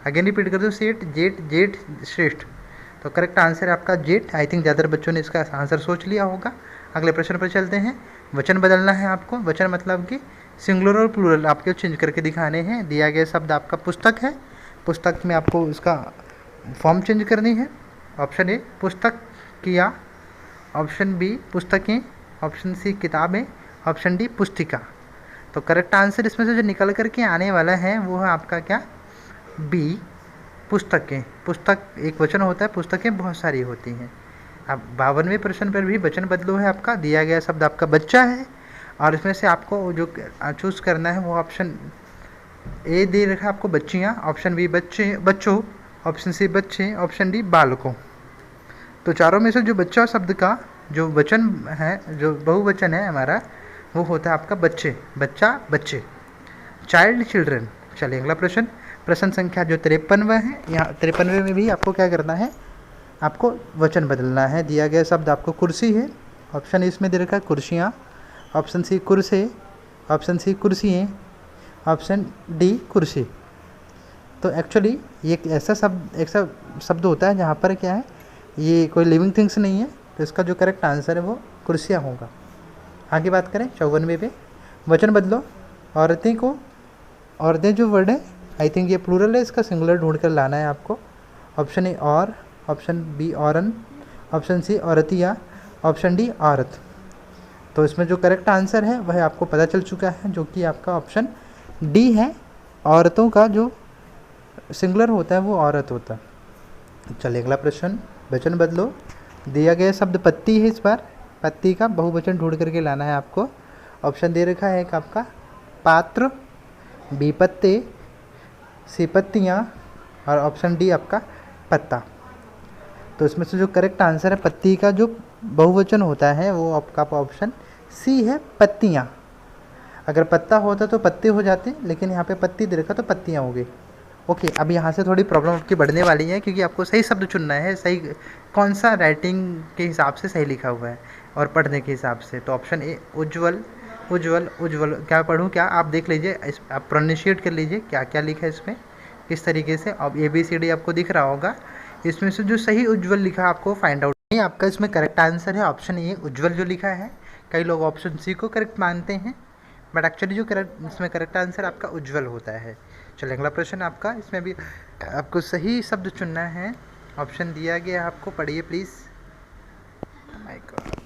अगेन रिपीट कर दो, सेठ जेठ जेठ श्रेष्ठ। तो करेक्ट आंसर है आपका जेठ। आई थिंक ज़्यादातर बच्चों ने इसका आंसर सोच लिया होगा। अगले प्रश्न पर चलते हैं। वचन बदलना है आपको। वचन मतलब कि सिंगुलर और प्लूरल आपको चेंज करके दिखाने हैं। दिया गया शब्द आपका पुस्तक है, पुस्तक में आपको इसका फॉर्म चेंज करनी है। ऑप्शन ए पुस्तक किया, ऑप्शन बी पुस्तकें, ऑप्शन सी किताबें, ऑप्शन डी पुस्तिका। तो करेक्ट आंसर इसमें से जो निकल करके आने वाला है वो है आपका क्या, बी पुस्तकें। पुस्तक एक वचन होता है, पुस्तकें बहुत सारी होती हैं। अब 52वें प्रश्न पर भी वचन बदलो है आपका। दिया गया शब्द आपका बच्चा है और इसमें से आपको जो चूज़ करना है वो ऑप्शन ए दे रखा है आपको बच्चियाँ, ऑप्शन बी बच्चे बच्चों, ऑप्शन सी बच्चे, ऑप्शन डी बालकों। तो चारों में से जो बच्चा शब्द का जो वचन है, जो बहुवचन है हमारा, वो होता है आपका बच्चे, बच्चा बच्चे, चाइल्ड चिल्ड्रन। चलिए अगला प्रश्न, प्रश्न संख्या जो 53वां है, यहाँ 53वें में भी आपको क्या करना है, आपको वचन बदलना है। दिया गया शब्द आपको कुर्सी है, ऑप्शन इसमें दे रखा है कुर्सियाँ, ऑप्शन सी कुर्से, ऑप्शन सी कुर्सियाँ, ऑप्शन डी कुर्सी। तो एक्चुअली ये एक ऐसा शब्द होता है जहाँ पर क्या है, ये कोई लिविंग थिंग्स नहीं है। तो इसका जो करेक्ट आंसर है वो कुर्सियाँ होगा। आगे बात करें 54वें पे, वचन बदलो। औरतें को, औरतें जो वर्ड है आई थिंक ये प्लूरल है, इसका सिंगुलर ढूंढ कर लाना है आपको। ऑप्शन ए और, ऑप्शन बी औरन, ऑप्शन सी औरतिया, ऑप्शन डी औरत। तो इसमें जो करेक्ट आंसर है वह आपको पता चल चुका है, जो कि आपका ऑप्शन डी है। औरतों का जो सिंगुलर होता है वो औरत होता है। चलिए अगला प्रश्न, वचन बदलो। दिया गया शब्द पत्ती है, इस बार पत्ती का बहुवचन ढूंढ करके लाना है आपको। ऑप्शन दे रखा है एक आपका पात्र, बी पत्ते, सी पत्तियाँ और ऑप्शन डी आपका पत्ता। तो इसमें से जो करेक्ट आंसर है पत्ती का जो बहुवचन होता है वो आपका ऑप्शन सी है पत्तियाँ। अगर पत्ता होता तो पत्ते हो जाते, लेकिन यहाँ पे पत्ती दे रखा तो पत्तियाँ हो गई। ओके, अब यहाँ से थोड़ी प्रॉब्लम आपकी बढ़ने वाली है, क्योंकि आपको सही शब्द चुनना है, सही कौन सा राइटिंग के हिसाब से सही लिखा हुआ है और पढ़ने के हिसाब से। तो ऑप्शन ए उज्ज्वल, उज्ज्वल उज्ज्वल, क्या पढ़ूँ क्या, आप देख लीजिए, इस आप प्रोनाउंशिएट कर लीजिए क्या क्या लिखा है इसमें, किस तरीके से। अब ABCD आपको दिख रहा होगा, इसमें से जो सही उज्ज्वल लिखा आपको फाइंड आउट। नहीं, आपका इसमें करेक्ट आंसर है ऑप्शन ए उज्ज्वल जो लिखा है। कई लोग ऑप्शन सी को करेक्ट मानते हैं, बट एक्चुअली जो इसमें करेक्ट आंसर आपका उज्ज्वल होता है। चलिए अगला प्रश्न आपका, इसमें भी आपको सही शब्द चुनना है। ऑप्शन दिया गया आपको, पढ़िए प्लीज़।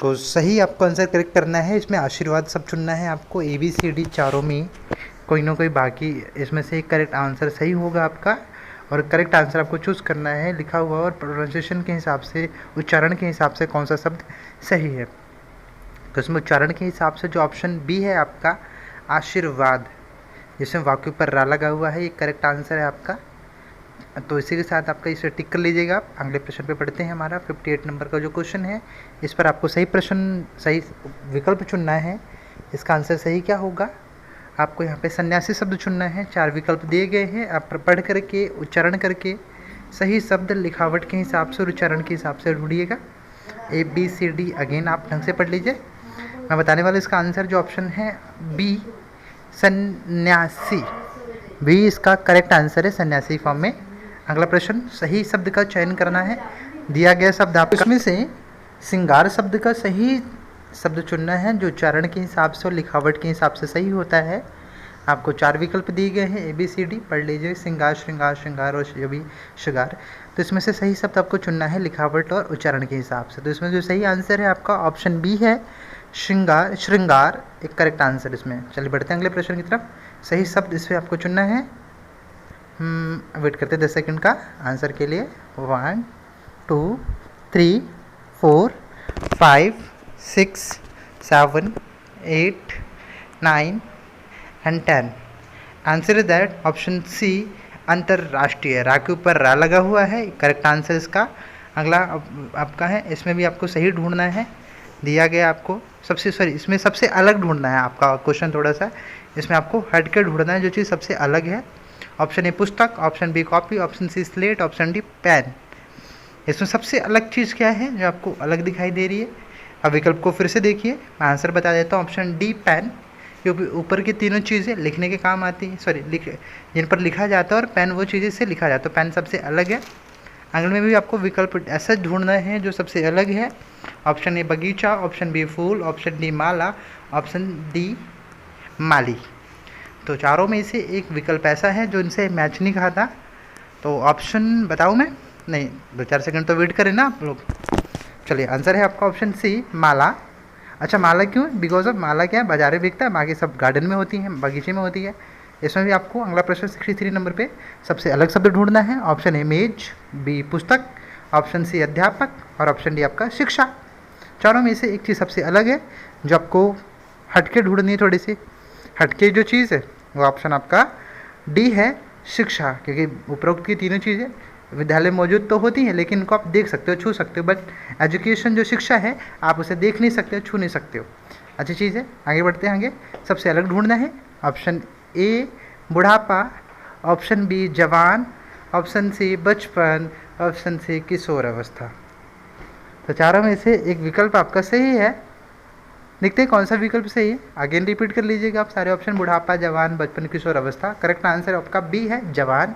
तो सही आपको आंसर करेक्ट करना है। इसमें आशीर्वाद सब चुनना है आपको। ABCD चारों में कोई ना कोई बाकी इसमें से एक करेक्ट आंसर सही होगा आपका, और करेक्ट आंसर आपको चूज़ करना है लिखा हुआ और प्रोनाउंसिएशन के हिसाब से, उच्चारण के हिसाब से कौन सा शब्द सही है। तो इसमें उच्चारण के हिसाब से जो ऑप्शन बी है आपका आशीर्वाद, जिसमें वाक्य पर रा लगा हुआ है, ये करेक्ट आंसर है आपका। तो इसी के साथ आपका इसे टिक कर लीजिएगा आप। अगले प्रश्न पे पढ़ते हैं। हमारा 58 नंबर का जो क्वेश्चन है, इस पर आपको सही प्रश्न, सही विकल्प चुनना है। इसका आंसर सही क्या होगा, आपको यहाँ पे सन्यासी शब्द चुनना है। 4 विकल्प दिए गए हैं, आप पढ़ करके उच्चारण करके सही शब्द लिखावट के हिसाब से और उच्चारण के हिसाब से ढूंढिएगा। ABCD अगेन आप ढंग से पढ़ लीजिए। मैं बताने वाला इसका आंसर जो ऑप्शन है बी सन्यासी, बी इसका करेक्ट आंसर है, सन्यासी फॉर्म में। अगला प्रश्न, सही शब्द का चयन करना है। दिया गया शब्द आपको, इसमें से श्रृंगार शब्द का सही शब्द चुनना है जो उच्चारण के हिसाब से और लिखावट के हिसाब से सही होता है। आपको 4 विकल्प दिए गए हैं, ABCD पढ़ लीजिए, श्रृंगार श्रृंगार श्रृंगार और भी श्रृंगार। तो इसमें से सही शब्द आपको चुनना है लिखावट और उच्चारण के हिसाब से। तो इसमें जो सही आंसर है आपका ऑप्शन बी है श्रृंगार, श्रृंगार एक करेक्ट आंसर इसमें। चलिए बढ़ते हैं अगले प्रश्न की तरफ। सही शब्द इसमें आपको चुनना है। वेट करते हैं 10 सेकंड का आंसर के लिए। 1 2 3 4 5 6 7 8 9 and 10. Answer is that option C अंतरराष्ट्रीय। रा के ऊपर रा लगा हुआ है, करेक्ट आंसर इसका। अगला आपका है, इसमें भी आपको सही ढूंढना है, दिया गया आपको इसमें सबसे अलग ढूंढना है। आपका क्वेश्चन थोड़ा सा इसमें आपको हट के ढूंढना है जो चीज़ सबसे अलग है। ऑप्शन ए पुस्तक, option B copy, option C slate, option D pen. इसमें सबसे अलग चीज़ क्या है जो आपको अलग दिखाई दे रही है? अब विकल्प को फिर से देखिए, मैं आंसर बता देता हूँ। ऑप्शन डी पेन, क्योंकि ऊपर की तीनों चीज़ें लिखने के काम आती हैं, जिन पर लिखा जाता है, और पेन वो चीज़ें से लिखा जाता है। पेन सबसे अलग है। आंगन में भी आपको विकल्प ऐसा ढूंढना है जो सबसे अलग है। ऑप्शन ए बगीचा, option B full, option D माला, ऑप्शन डी माली। तो चारों में से एक विकल्प ऐसा है जो इनसे मैच नहीं खाता। तो ऑप्शन बताऊँ मैं? नहीं, 2-4 सेकंड तो वेट करें ना आप लोग। चलिए, आंसर है आपका ऑप्शन सी माला। अच्छा, माला क्यों? बिकॉज ऑफ माला क्या है, बाजार में बिकता है, बाकी सब गार्डन में होती हैं, बगीचे में होती है। इसमें भी आपको अगला प्रश्न 63 नंबर पे सबसे अलग शब्द ढूंढना है। ऑप्शन ए मेज, बी पुस्तक, ऑप्शन सी अध्यापक, और ऑप्शन डी आपका शिक्षा। चारों में से एक चीज़ सबसे अलग है जो आपको हटके ढूंढनी है। थोड़ी सी हटके जो चीज़ है वो ऑप्शन आपका डी है, शिक्षा। क्योंकि उपरोक्त की तीनों चीज़ें विद्यालय में मौजूद तो होती हैं, लेकिन इनको आप देख सकते हो, छू सकते हो, बट एजुकेशन जो शिक्षा है आप उसे देख नहीं सकते हो, छू नहीं सकते हो। अच्छी चीज़ है। आगे बढ़ते हैं। आगे सबसे अलग ढूंढना है। ऑप्शन ए बुढ़ापा, ऑप्शन बी जवान, ऑप्शन सी बचपन, ऑप्शन सी किशोर अवस्था। तो चारों में से एक विकल्प आपका सही है। देखते हैं कौन सा विकल्प सही है। अगेन रिपीट कर लीजिएगा आप सारे ऑप्शन, बुढ़ापा, जवान, बचपन, किशोर अवस्था। करेक्ट आंसर आपका बी है, जवान।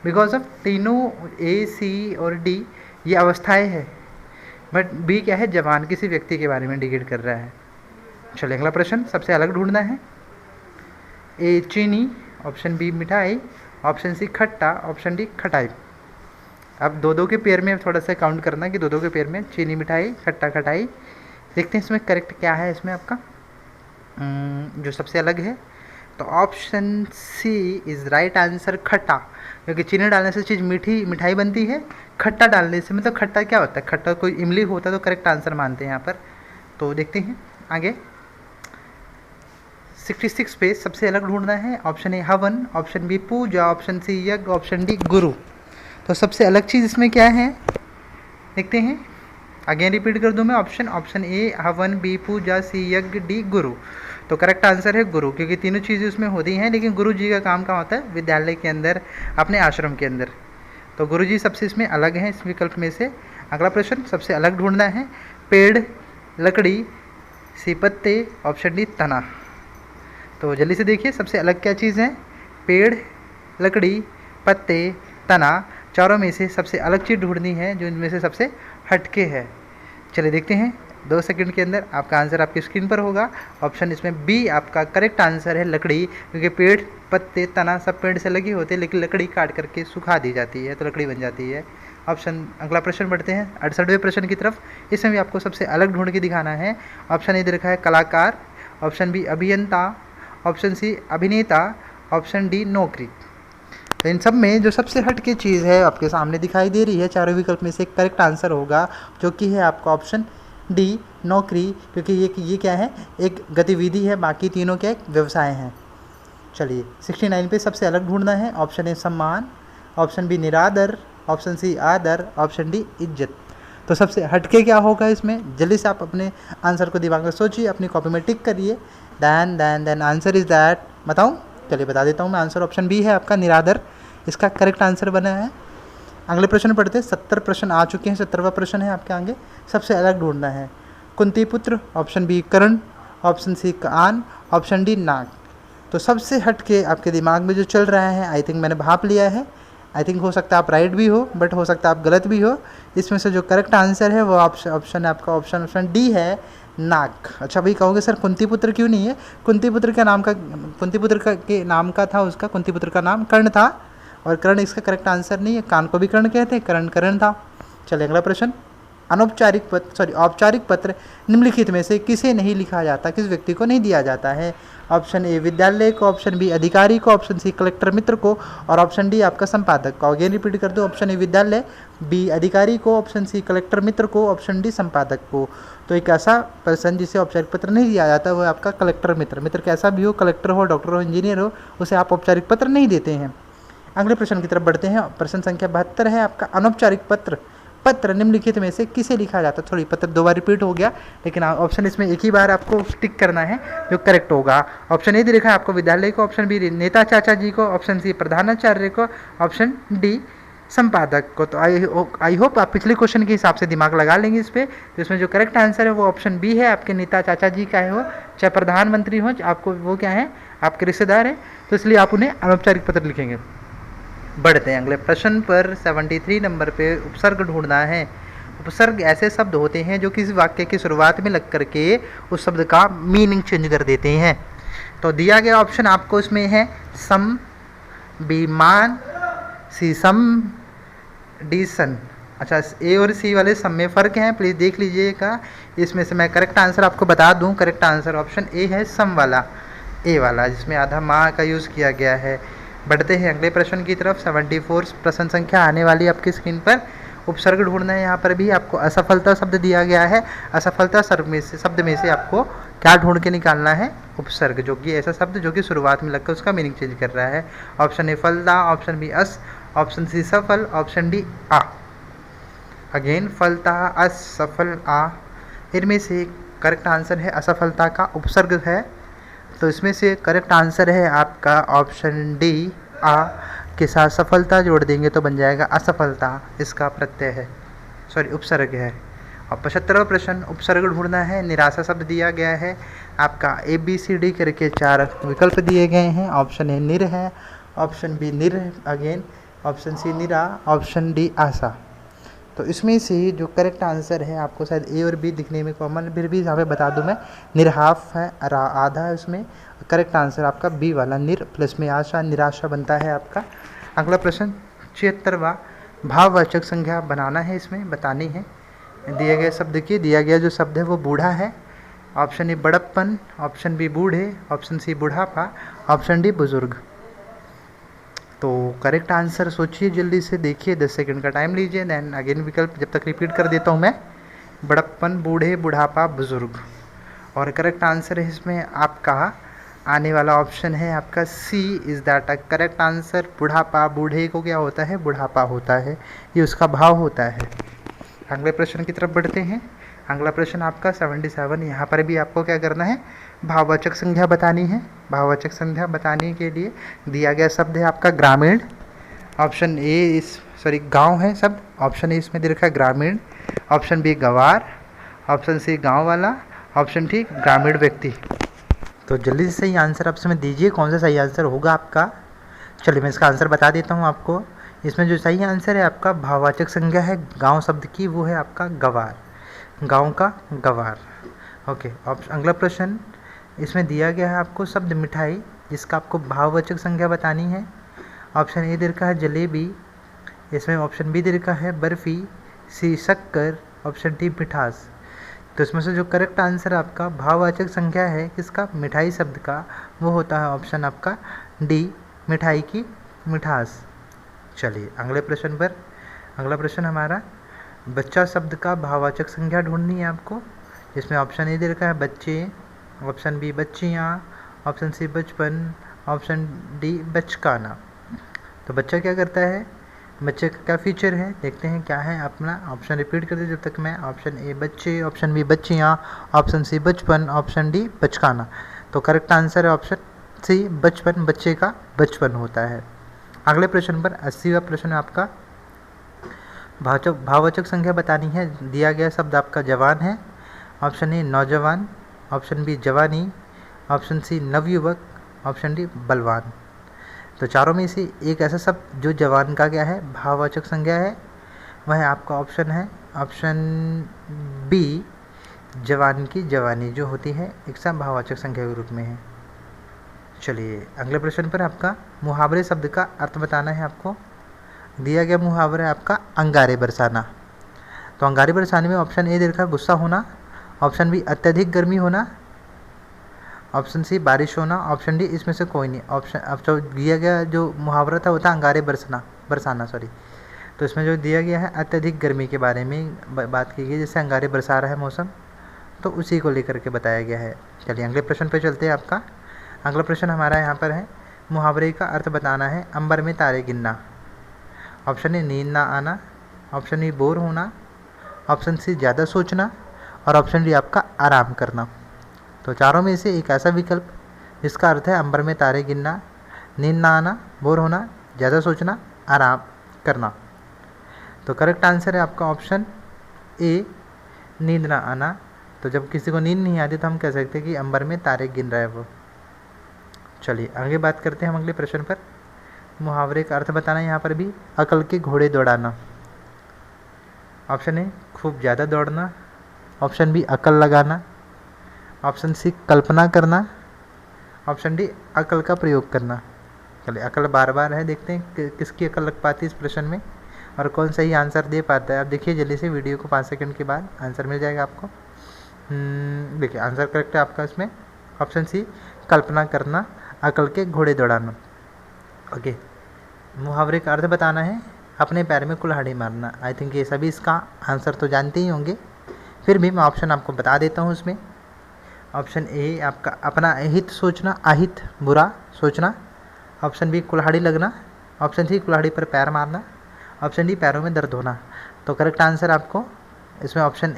बिकॉज ऑफ तीनों ए, सी और डी ये अवस्थाएं हैं, बट बी क्या है, जवान, किसी व्यक्ति के बारे में इंडिकेट कर रहा है। चलिए, अगला प्रश्न सबसे अलग ढूंढना है। ए चीनी, ऑप्शन बी मिठाई, ऑप्शन सी खट्टा, ऑप्शन डी खटाई। अब दो के पेयर में थोड़ा सा काउंट करना कि दो के पेयर में चीनी मिठाई, खट्टा खटाई। देखते हैं इसमें करेक्ट क्या है। इसमें आपका जो सबसे अलग है, तो option C is right answer, खट्टा। क्योंकि चीनी डालने से चीज़ मिठाई बनती है, खट्टा डालने से मतलब खट्टा क्या होता है, खट्टा कोई इमली होता है, तो करेक्ट आंसर मानते हैं यहाँ पर। तो देखते हैं आगे 66 पे सबसे अलग ढूंढना है। ऑप्शन ए हवन, ऑप्शन बी पूजा, ऑप्शन सी यज्ञ, ऑप्शन डी गुरु। तो सबसे अलग चीज़ इसमें क्या है देखते हैं। अगेन रिपीट कर दूं मैं ऑप्शन ए हवन, बी पूजा, सी यज्ञ, डी गुरु। तो करेक्ट आंसर है गुरु, क्योंकि तीनों चीज़ें उसमें होती हैं, लेकिन गुरु जी का काम कहाँ होता है, विद्यालय के अंदर, अपने आश्रम के अंदर। तो गुरु जी सबसे इसमें अलग हैं इस विकल्प में से। अगला प्रश्न सबसे अलग ढूंढना है। पेड़, लकड़ी, सी पत्ते, ऑप्शन डी तना। तो जल्दी से देखिए सबसे अलग क्या चीज़ है। पेड़, लकड़ी, पत्ते, तना। चारों में से सबसे अलग चीज़ ढूंढनी है जो इनमें से सबसे हटके है। चलिए देखते हैं 2 सेकंड के अंदर आपका आंसर आपकी स्क्रीन पर होगा। ऑप्शन इसमें बी आपका करेक्ट आंसर है, लकड़ी। क्योंकि पेड़, पत्ते, तना सब पेड़ से लगे होते हैं, लेकिन लकड़ी काट करके सुखा दी जाती है तो लकड़ी बन जाती है। ऑप्शन अगला प्रश्न बढ़ते हैं 68वें प्रश्न की तरफ। इसमें भी आपको सबसे अलग ढूंढ के दिखाना है। ऑप्शन ए दे रखा है कलाकार, ऑप्शन बी अभियंता, ऑप्शन सी अभिनेता, ऑप्शन डी नौकरी। तो इन सब में जो सबसे हटके चीज़ है आपके सामने दिखाई दे रही है, चारों विकल्प में से करेक्ट आंसर होगा जो कि है आपका ऑप्शन डी नौकरी। क्योंकि ये क्या है, एक गतिविधि है, बाकी तीनों क्या व्यवसाय हैं। चलिए 69 पे सबसे अलग ढूंढना है। ऑप्शन ए सम्मान, ऑप्शन बी निरादर, ऑप्शन सी आदर, ऑप्शन डी इज्जत। तो सबसे हटके क्या होगा इसमें, जल्दी से आप अपने आंसर को दिमाग में सोचिए, अपनी कॉपी में टिक करिए। देन आंसर इज़ दैट, बताऊँ? चलिए बता देता हूँ मैं। आंसर ऑप्शन बी है आपका निरादर, इसका करेक्ट आंसर बना है। अगले प्रश्न पढ़ते हैं। 70 प्रश्न आ चुके हैं, 70वां प्रश्न है आपके आगे। सबसे अलग ढूंढना है। कुंती पुत्र, ऑप्शन बी कर्ण, ऑप्शन सी कान, ऑप्शन डी नाग। तो सबसे हट के आपके दिमाग में जो चल रहा है, आई थिंक मैंने भाप लिया है। आई थिंक हो सकता है आप राइट भी हो, बट हो सकता है आप गलत भी हो। इसमें से जो करेक्ट आंसर है वो ऑप्शन आपका ऑप्शन डी है, नाग। अच्छा भाई कहोगे सर कुंती पुत्र क्यों नहीं है? कुंती पुत्र के नाम का था, उसका कुंती पुत्र का नाम कर्ण था, और कर्ण इसका करेक्ट आंसर नहीं है। कान को भी कर्ण कहते हैं, कर्ण था। चलिए अगला प्रश्न औपचारिक पत्र निम्नलिखित में से किसे नहीं लिखा जाता, किस व्यक्ति को नहीं दिया जाता है? ऑप्शन ए विद्यालय को, ऑप्शन बी अधिकारी को, ऑप्शन सी कलेक्टर मित्र को, और ऑप्शन डी आपका संपादक को। अगेन रिपीट कर दो, ऑप्शन ए विद्यालय, बी अधिकारी को, ऑप्शन सी कलेक्टर मित्र को, ऑप्शन डी संपादक को। तो एक ऐसा पर्सन जिसे औपचारिक पत्र नहीं दिया जाता वो है आपका कलेक्टर मित्र। मित्र कैसा भी हो, कलेक्टर हो, डॉक्टर हो, इंजीनियर हो, उसे आप औपचारिक पत्र नहीं देते हैं। अगले प्रश्न की तरफ बढ़ते हैं। प्रश्न संख्या 72 है आपका, अनौपचारिक पत्र निम्नलिखित में से किसे लिखा जाता है? सॉरी, पत्र 2 बार रिपीट हो गया, लेकिन ऑप्शन इसमें एक ही बार आपको टिक करना है जो करेक्ट होगा। ऑप्शन ए दे रखा है आपको विद्यालय को, ऑप्शन बी नेता चाचा जी को, ऑप्शन सी प्रधानाचार्य को, ऑप्शन डी संपादक को। तो आई होप आप पिछले क्वेश्चन के हिसाब से दिमाग लगा लेंगे इस पर। तो इसमें जो करेक्ट आंसर है वो ऑप्शन बी है, आपके नेता चाचा जी का है, हो चाहे प्रधानमंत्री हो, आपको वो क्या है, आपके रिश्तेदार है, तो इसलिए आप उन्हें अनौपचारिक पत्र लिखेंगे। बढ़ते हैं अगले प्रश्न पर। 73 नंबर पे उपसर्ग ढूंढना है। उपसर्ग ऐसे शब्द होते हैं जो किसी वाक्य की शुरुआत में लग करके उस शब्द का मीनिंग चेंज कर देते हैं। तो दिया गया ऑप्शन आपको इसमें है सम, बी मान, सी सम, डी सन। अच्छा, ए और सी वाले सम में फ़र्क है, प्लीज़ देख लीजिएगा। इसमें से मैं करेक्ट आंसर आपको बता दूं। करेक्ट आंसर ऑप्शन ए है, सम वाला, ए वाला, जिसमें आधा माँ का यूज़ किया गया है। बढ़ते हैं अगले प्रश्न की तरफ। 74 प्रश्न संख्या आने वाली आपकी स्क्रीन पर। उपसर्ग ढूंढना है। यहाँ पर भी आपको असफलता शब्द दिया गया है। असफलता शब्द में से आपको क्या ढूंढ के निकालना है? उपसर्ग, जो कि ऐसा शब्द जो कि शुरुआत में लगकर उसका मीनिंग चेंज कर रहा है। ऑप्शन ए फलदा, ऑप्शन बी अस, ऑप्शन सी सफल, ऑप्शन डी आ। अगेन फलता, अस, सफल, आ, इनमें से करेक्ट आंसर है असफलता का उपसर्ग है। तो इसमें से करेक्ट आंसर है आपका ऑप्शन डी, आ के साथ सफलता जोड़ देंगे तो बन जाएगा असफलता, इसका प्रत्यय है, सॉरी उपसर्ग है। और 75वां प्रश्न, उपसर्ग ढूंढना है। निराशा शब्द दिया गया है आपका, ए बी सी डी करके 4 विकल्प दिए गए हैं। ऑप्शन ए निर है, ऑप्शन बी निर, अगेन ऑप्शन सी निरा, ऑप्शन डी आशा। तो इसमें से जो करेक्ट आंसर है, आपको शायद ए और बी दिखने में कॉमन, फिर भी यहाँ पे बता दूं मैं, निर्हाफ है, आधा है उसमें। करेक्ट आंसर आपका बी वाला निर प्लस में आशा, निराशा बनता है आपका। अगला प्रश्न 76वां, भाववाचक संज्ञा बनाना है, इसमें बतानी है। दिए गए शब्द की, दिया गया जो शब्द है वो बूढ़ा है। ऑप्शन ए बड़प्पन, ऑप्शन बी बूढ़े, ऑप्शन सी बुढ़ापा, ऑप्शन डी बुजुर्ग। तो करेक्ट आंसर सोचिए, जल्दी से देखिए, 10 सेकंड का टाइम लीजिए। देन अगेन विकल्प जब तक रिपीट कर देता हूँ मैं, बड़प्पन, बूढ़े, बुढ़ापा, बुजुर्ग। और करेक्ट आंसर है इसमें आपका आने वाला ऑप्शन है आपका C is that a correct answer. बुढ़ापा, बूढ़े को क्या होता है? बुढ़ापा होता है, ये उसका भाव होता है। अगले प्रश्न की तरफ बढ़ते हैं। अगला प्रश्न आपका 77, यहाँ पर भी आपको क्या करना है? भाववाचक संज्ञा बतानी है। भाववाचक संज्ञा बताने के लिए दिया गया शब्द है आपका ग्रामीण। ऑप्शन ए गांव है शब्द, ऑप्शन ए इसमें दे रखा है ग्रामीण, ऑप्शन बी गवार, ऑप्शन सी गांव वाला, ऑप्शन डी ग्रामीण व्यक्ति। तो जल्दी से सही आंसर आप इसमें दीजिए, कौन सा सही आंसर होगा आपका। चलिए मैं इसका आंसर बता देता हूँ आपको। इसमें जो सही आंसर है आपका भाववाचक संज्ञा है गांव शब्द की, वो है आपका गवार, गांव का गवार। ओके, अगला प्रश्न, इसमें दिया गया है आपको शब्द मिठाई, जिसका आपको भाववाचक संज्ञा बतानी है। ऑप्शन ए दे रखा है जलेबी, इसमें ऑप्शन बी दे रखा है बर्फ़ी, सी शक्कर, ऑप्शन डी मिठास। तो इसमें से जो करेक्ट आंसर आपका भाववाचक संज्ञा है किसका? मिठाई शब्द का, वो होता है ऑप्शन आपका डी, मिठाई की मिठास। चलिए अगले प्रश्न पर। अगला प्रश्न हमारा बच्चा शब्द का भाववाचक संज्ञा ढूंढनी है आपको, जिसमें ऑप्शन ए दे रखा है बच्चे, ऑप्शन बी बच्चियाँ, ऑप्शन सी बचपन, ऑप्शन डी बचकाना। तो बच्चा क्या करता है? बच्चे का क्या फीचर है, देखते हैं क्या है अपना। ऑप्शन रिपीट कर दे जब तक मैं। ऑप्शन ए बच्चे, ऑप्शन बी बच्चियाँ, ऑप्शन सी बचपन, ऑप्शन डी बचकाना। तो करेक्ट आंसर है ऑप्शन सी बचपन, बच्चे का बचपन होता है। अगले प्रश्न पर 80वां प्रश्न आपका भाववाचक संज्ञा बतानी है। दिया गया शब्द आपका जवान है। ऑप्शन ए नौजवान, ऑप्शन बी जवानी, ऑप्शन सी नवयुवक, ऑप्शन डी बलवान। तो चारों में से एक ऐसा शब्द जो जवान का क्या है? भाववाचक संज्ञा है, वह आपका ऑप्शन है ऑप्शन बी, जवान की जवानी जो होती है एक सब भाववाचक संज्ञा के रूप में है। चलिए अगले प्रश्न पर आपका मुहावरे शब्द का अर्थ बताना है आपको। दिया गया मुहावरा है आपका अंगारे बरसाना। तो तो अंगारे परेशानी में ऑप्शन ए दे रखा गुस्सा होना, ऑप्शन बी अत्यधिक गर्मी होना, ऑप्शन सी बारिश होना, ऑप्शन डी इसमें से कोई नहीं। ऑप्शन अब जो दिया गया जो मुहावरा था वो था अंगारे बरसाना सॉरी। तो इसमें जो दिया गया है अत्यधिक गर्मी के बारे में बात की गई, जैसे अंगारे बरसा रहा है मौसम, तो उसी को लेकर के बताया गया है। चलिए अगले प्रश्न पे चलते हैं। आपका अगला प्रश्न हमारा यहाँ पर है, मुहावरे का अर्थ बताना है, अंबर में तारे गिनना। ऑप्शन ए नींद ना आना, ऑप्शन ए बोर होना, ऑप्शन सी ज़्यादा सोचना, और ऑप्शन डी आपका आराम करना। तो चारों में से एक ऐसा विकल्प जिसका अर्थ है अंबर में तारे गिनना, नींद ना आना, बोर होना, ज़्यादा सोचना, आराम करना। तो करेक्ट आंसर है आपका ऑप्शन ए नींद ना आना। तो जब किसी को नींद नहीं आती तो हम कह सकते हैं कि अंबर में तारे गिन रहा है वो। चलिए आगे बात करते हैं हम अगले प्रश्न पर। मुहावरे का अर्थ बताना यहाँ पर भी, अकल के घोड़े दौड़ाना। ऑप्शन ए खूब ज़्यादा दौड़ना, ऑप्शन बी अकल लगाना, ऑप्शन सी कल्पना करना, ऑप्शन डी अकल का प्रयोग करना। चलिए अकल बार बार है, देखते हैं कि किसकी अकल लग पाती है इस प्रश्न में और कौन सही आंसर दे पाता है। आप देखिए जल्दी से वीडियो को, 5 सेकंड के बाद आंसर मिल जाएगा आपको। देखिए आंसर करेक्ट है आपका इसमें ऑप्शन सी कल्पना करना, अकल के घोड़े दौड़ाना। ओके, मुहावरे का अर्थ बताना है, अपने पैर में कुल्हाड़ी मारना। आई थिंक ये सभी इसका आंसर तो जानते ही होंगे, फिर भी मैं ऑप्शन आपको बता देता हूँ इसमें। ऑप्शन ए आपका अपना अहित सोचना, अहित बुरा सोचना, ऑप्शन बी कुल्हाड़ी लगना, ऑप्शन सी कुल्हाड़ी पर पैर मारना, ऑप्शन डी पैरों में दर्द होना। तो करेक्ट आंसर आपको इसमें ऑप्शन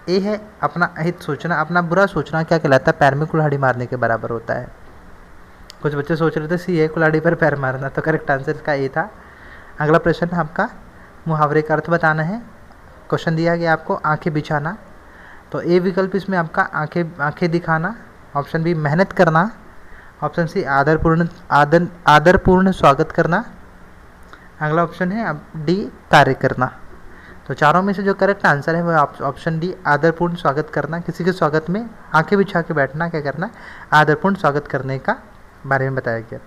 ए है, अपना अहित सोचना, अपना बुरा सोचना क्या कहलाता है, पैर में कुल्हाड़ी मारने के बराबर होता है। कुछ बच्चे सोच रहे थे सी है कुल्हाड़ी पर पैर मारना, तो करेक्ट आंसर इसका ए था। अगला प्रश्न है आपका, मुहावरे का अर्थ बताना है। क्वेश्चन दिया गया आपको आंखें बिछाना, तो ए विकल्प इसमें आपका आंखें दिखाना, ऑप्शन बी मेहनत करना, ऑप्शन सी आदरपूर्ण स्वागत करना, अगला ऑप्शन है डी कार्य करना। तो चारों में से जो करेक्ट आंसर है वो ऑप्शन डी आदरपूर्ण स्वागत करना। किसी के स्वागत में आंखें बिछा के बैठना क्या करना, आदरपूर्ण स्वागत करने का बारे में बताया गया।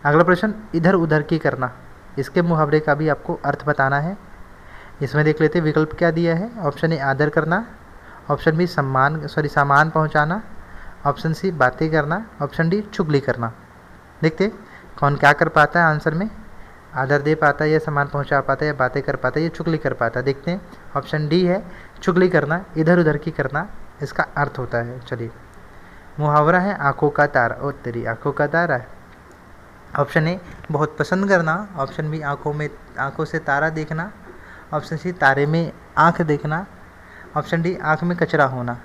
अगला प्रश्न इधर उधर की करना, इसके मुहावरे का भी आपको अर्थ बताना है। इसमें देख लेते विकल्प क्या दिया है। ऑप्शन ए आदर करना, ऑप्शन बी सामान पहुंचाना, ऑप्शन सी बातें करना, ऑप्शन डी चुगली करना। देखते कौन क्या कर पाता है आंसर में, आदर दे पाता है या सामान पहुंचा पाता है या बातें कर पाता है या चुगली कर पाता है। देखते हैं ऑप्शन डी है चुगली करना, इधर उधर की करना इसका अर्थ होता है। चलिए मुहावरा है आंखों का तारा, ओ तेरी आंखों का तारा है। ऑप्शन ए बहुत पसंद करना, ऑप्शन बी आंखों से तारा देखना, ऑप्शन सी तारे में आंख देखना, ऑप्शन डी आंख में कचरा होना।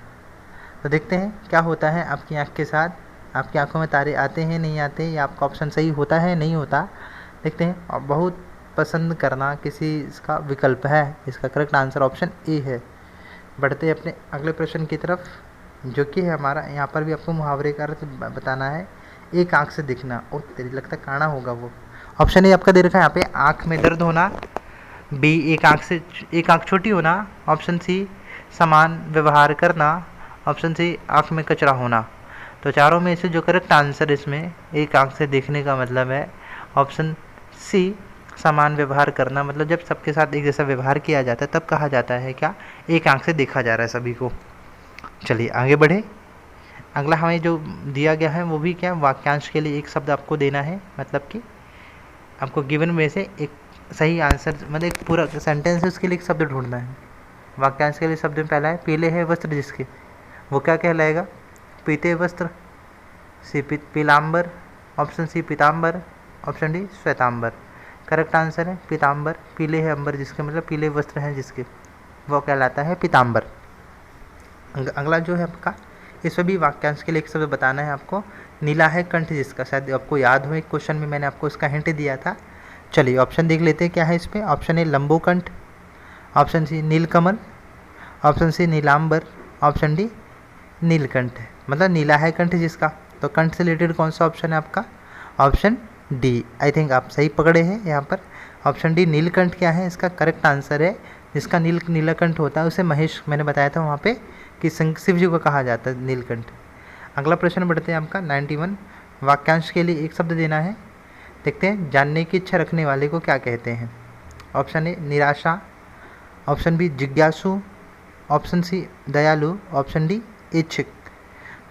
तो देखते हैं क्या होता है आपकी आंख के साथ, आपकी आंखों में तारे आते हैं नहीं आते, या आपका ऑप्शन सही होता है नहीं होता। देखते हैं। और बहुत पसंद करना किसी इसका विकल्प है, इसका करेक्ट आंसर ऑप्शन ए है। बढ़ते अपने अगले प्रश्न की तरफ, जो कि है हमारा, यहाँ पर भी आपको मुहावरे का अर्थ बताना है। एक आंख से दिखना, ओ तेरी लगता है काना होगा वो। ऑप्शन ए आपका दे रखा है यहाँ पे आंख में दर्द होना, बी एक आंख छोटी होना, ऑप्शन सी समान व्यवहार करना, ऑप्शन सी आंख में कचरा होना। तो चारों में से जो करेक्ट आंसर इसमें एक आंख से देखने का मतलब है ऑप्शन सी समान व्यवहार करना। मतलब जब सबके साथ एक जैसा व्यवहार किया जाता है तब कहा जाता है क्या, एक आंख से देखा जा रहा है सभी को। चलिए आगे बढ़े। अगला हमें जो दिया गया है वो भी क्या, वाक्यांश के लिए एक शब्द आपको देना है। मतलब कि आपको गिवन में से एक सही आंसर, मतलब एक पूरा सेंटेंस है उसके लिए एक शब्द ढूंढना है। वाक्यांश के लिए शब्द में पहला है पीले है वस्त्र जिसके, वो क्या कहलाएगा, पीते वस्त्र। सी पीलांबर, ऑप्शन सी पीताम्बर, ऑप्शन डी श्वेतांबर। करेक्ट आंसर है पीताम्बर। पीले है अंबर जिसके, मतलब पीले वस्त्र हैं जिसके, वो कहलाता है पीताम्बर। अगला जो है आपका, इसमें भी वाक्यांश के लिए एक शब्द बताना है आपको। नीला है कंठ जिसका, शायद आपको याद हो एक क्वेश्चन में मैंने आपको इसका हिंट दिया था। चलिए ऑप्शन देख लेते हैं क्या है इस पर। ऑप्शन ए लंबोकंठ, ऑप्शन सी नीलकमल, ऑप्शन सी नीलांबर, ऑप्शन डी नीलकंठ। मतलब नीला है कंठ जिसका, तो कंठ से रिलेटेड कौन सा ऑप्शन है आपका, ऑप्शन डी। आई थिंक आप सही पकड़े हैं यहाँ पर। ऑप्शन डी नीलकंठ क्या है, इसका करेक्ट आंसर है। जिसका नीलकंठ होता है उसे महेश, मैंने बताया था वहाँ पे कि शिव जी को कहा जाता है नीलकंठ। अगला प्रश्न बढ़ते हैं आपका 91। वाक्यांश के लिए एक शब्द देना है। देखते हैं जानने की इच्छा रखने वाले को क्या कहते हैं। ऑप्शन ए निराशा, ऑप्शन बी जिज्ञासु, ऑप्शन सी दयालु, ऑप्शन डी इच्छुक।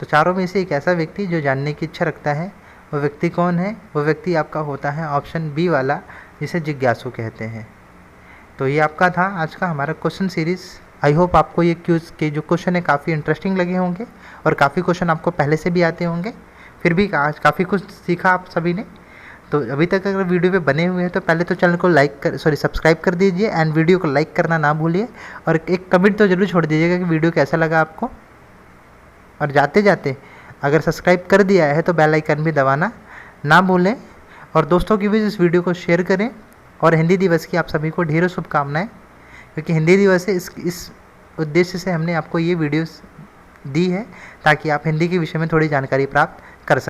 तो चारों में से एक ऐसा व्यक्ति जो जानने की इच्छा रखता है, वो व्यक्ति कौन है? वो व्यक्ति आपका होता है ऑप्शन बी वाला, जिसे जिज्ञासु कहते हैं। तो ये आपका था आज का हमारा क्वेश्चन सीरीज़। आई होप आपको ये क्यूज के जो क्वेश्चन है काफ़ी इंटरेस्टिंग लगे होंगे और काफ़ी क्वेश्चन आपको पहले से भी आते होंगे। फिर भी आज काफ़ी कुछ सीखा आप सभी ने। तो अभी तक अगर वीडियो पे बने हुए हैं तो पहले तो चैनल को सब्सक्राइब कर दीजिए एंड वीडियो को लाइक करना ना भूलिए, और एक कमेंट तो ज़रूर छोड़ दीजिएगा कि वीडियो कैसा लगा आपको। और जाते जाते अगर सब्सक्राइब कर दिया है तो बेल आइकन भी दबाना ना भूलें, और दोस्तों की भी इस वीडियो को शेयर करें। और हिंदी दिवस की आप सभी को ढेरों शुभकामनाएं, क्योंकि हिंदी दिवस है, इस उद्देश्य से हमने आपको ये वीडियोस दी है ताकि आप हिंदी के विषय में थोड़ी जानकारी प्राप्त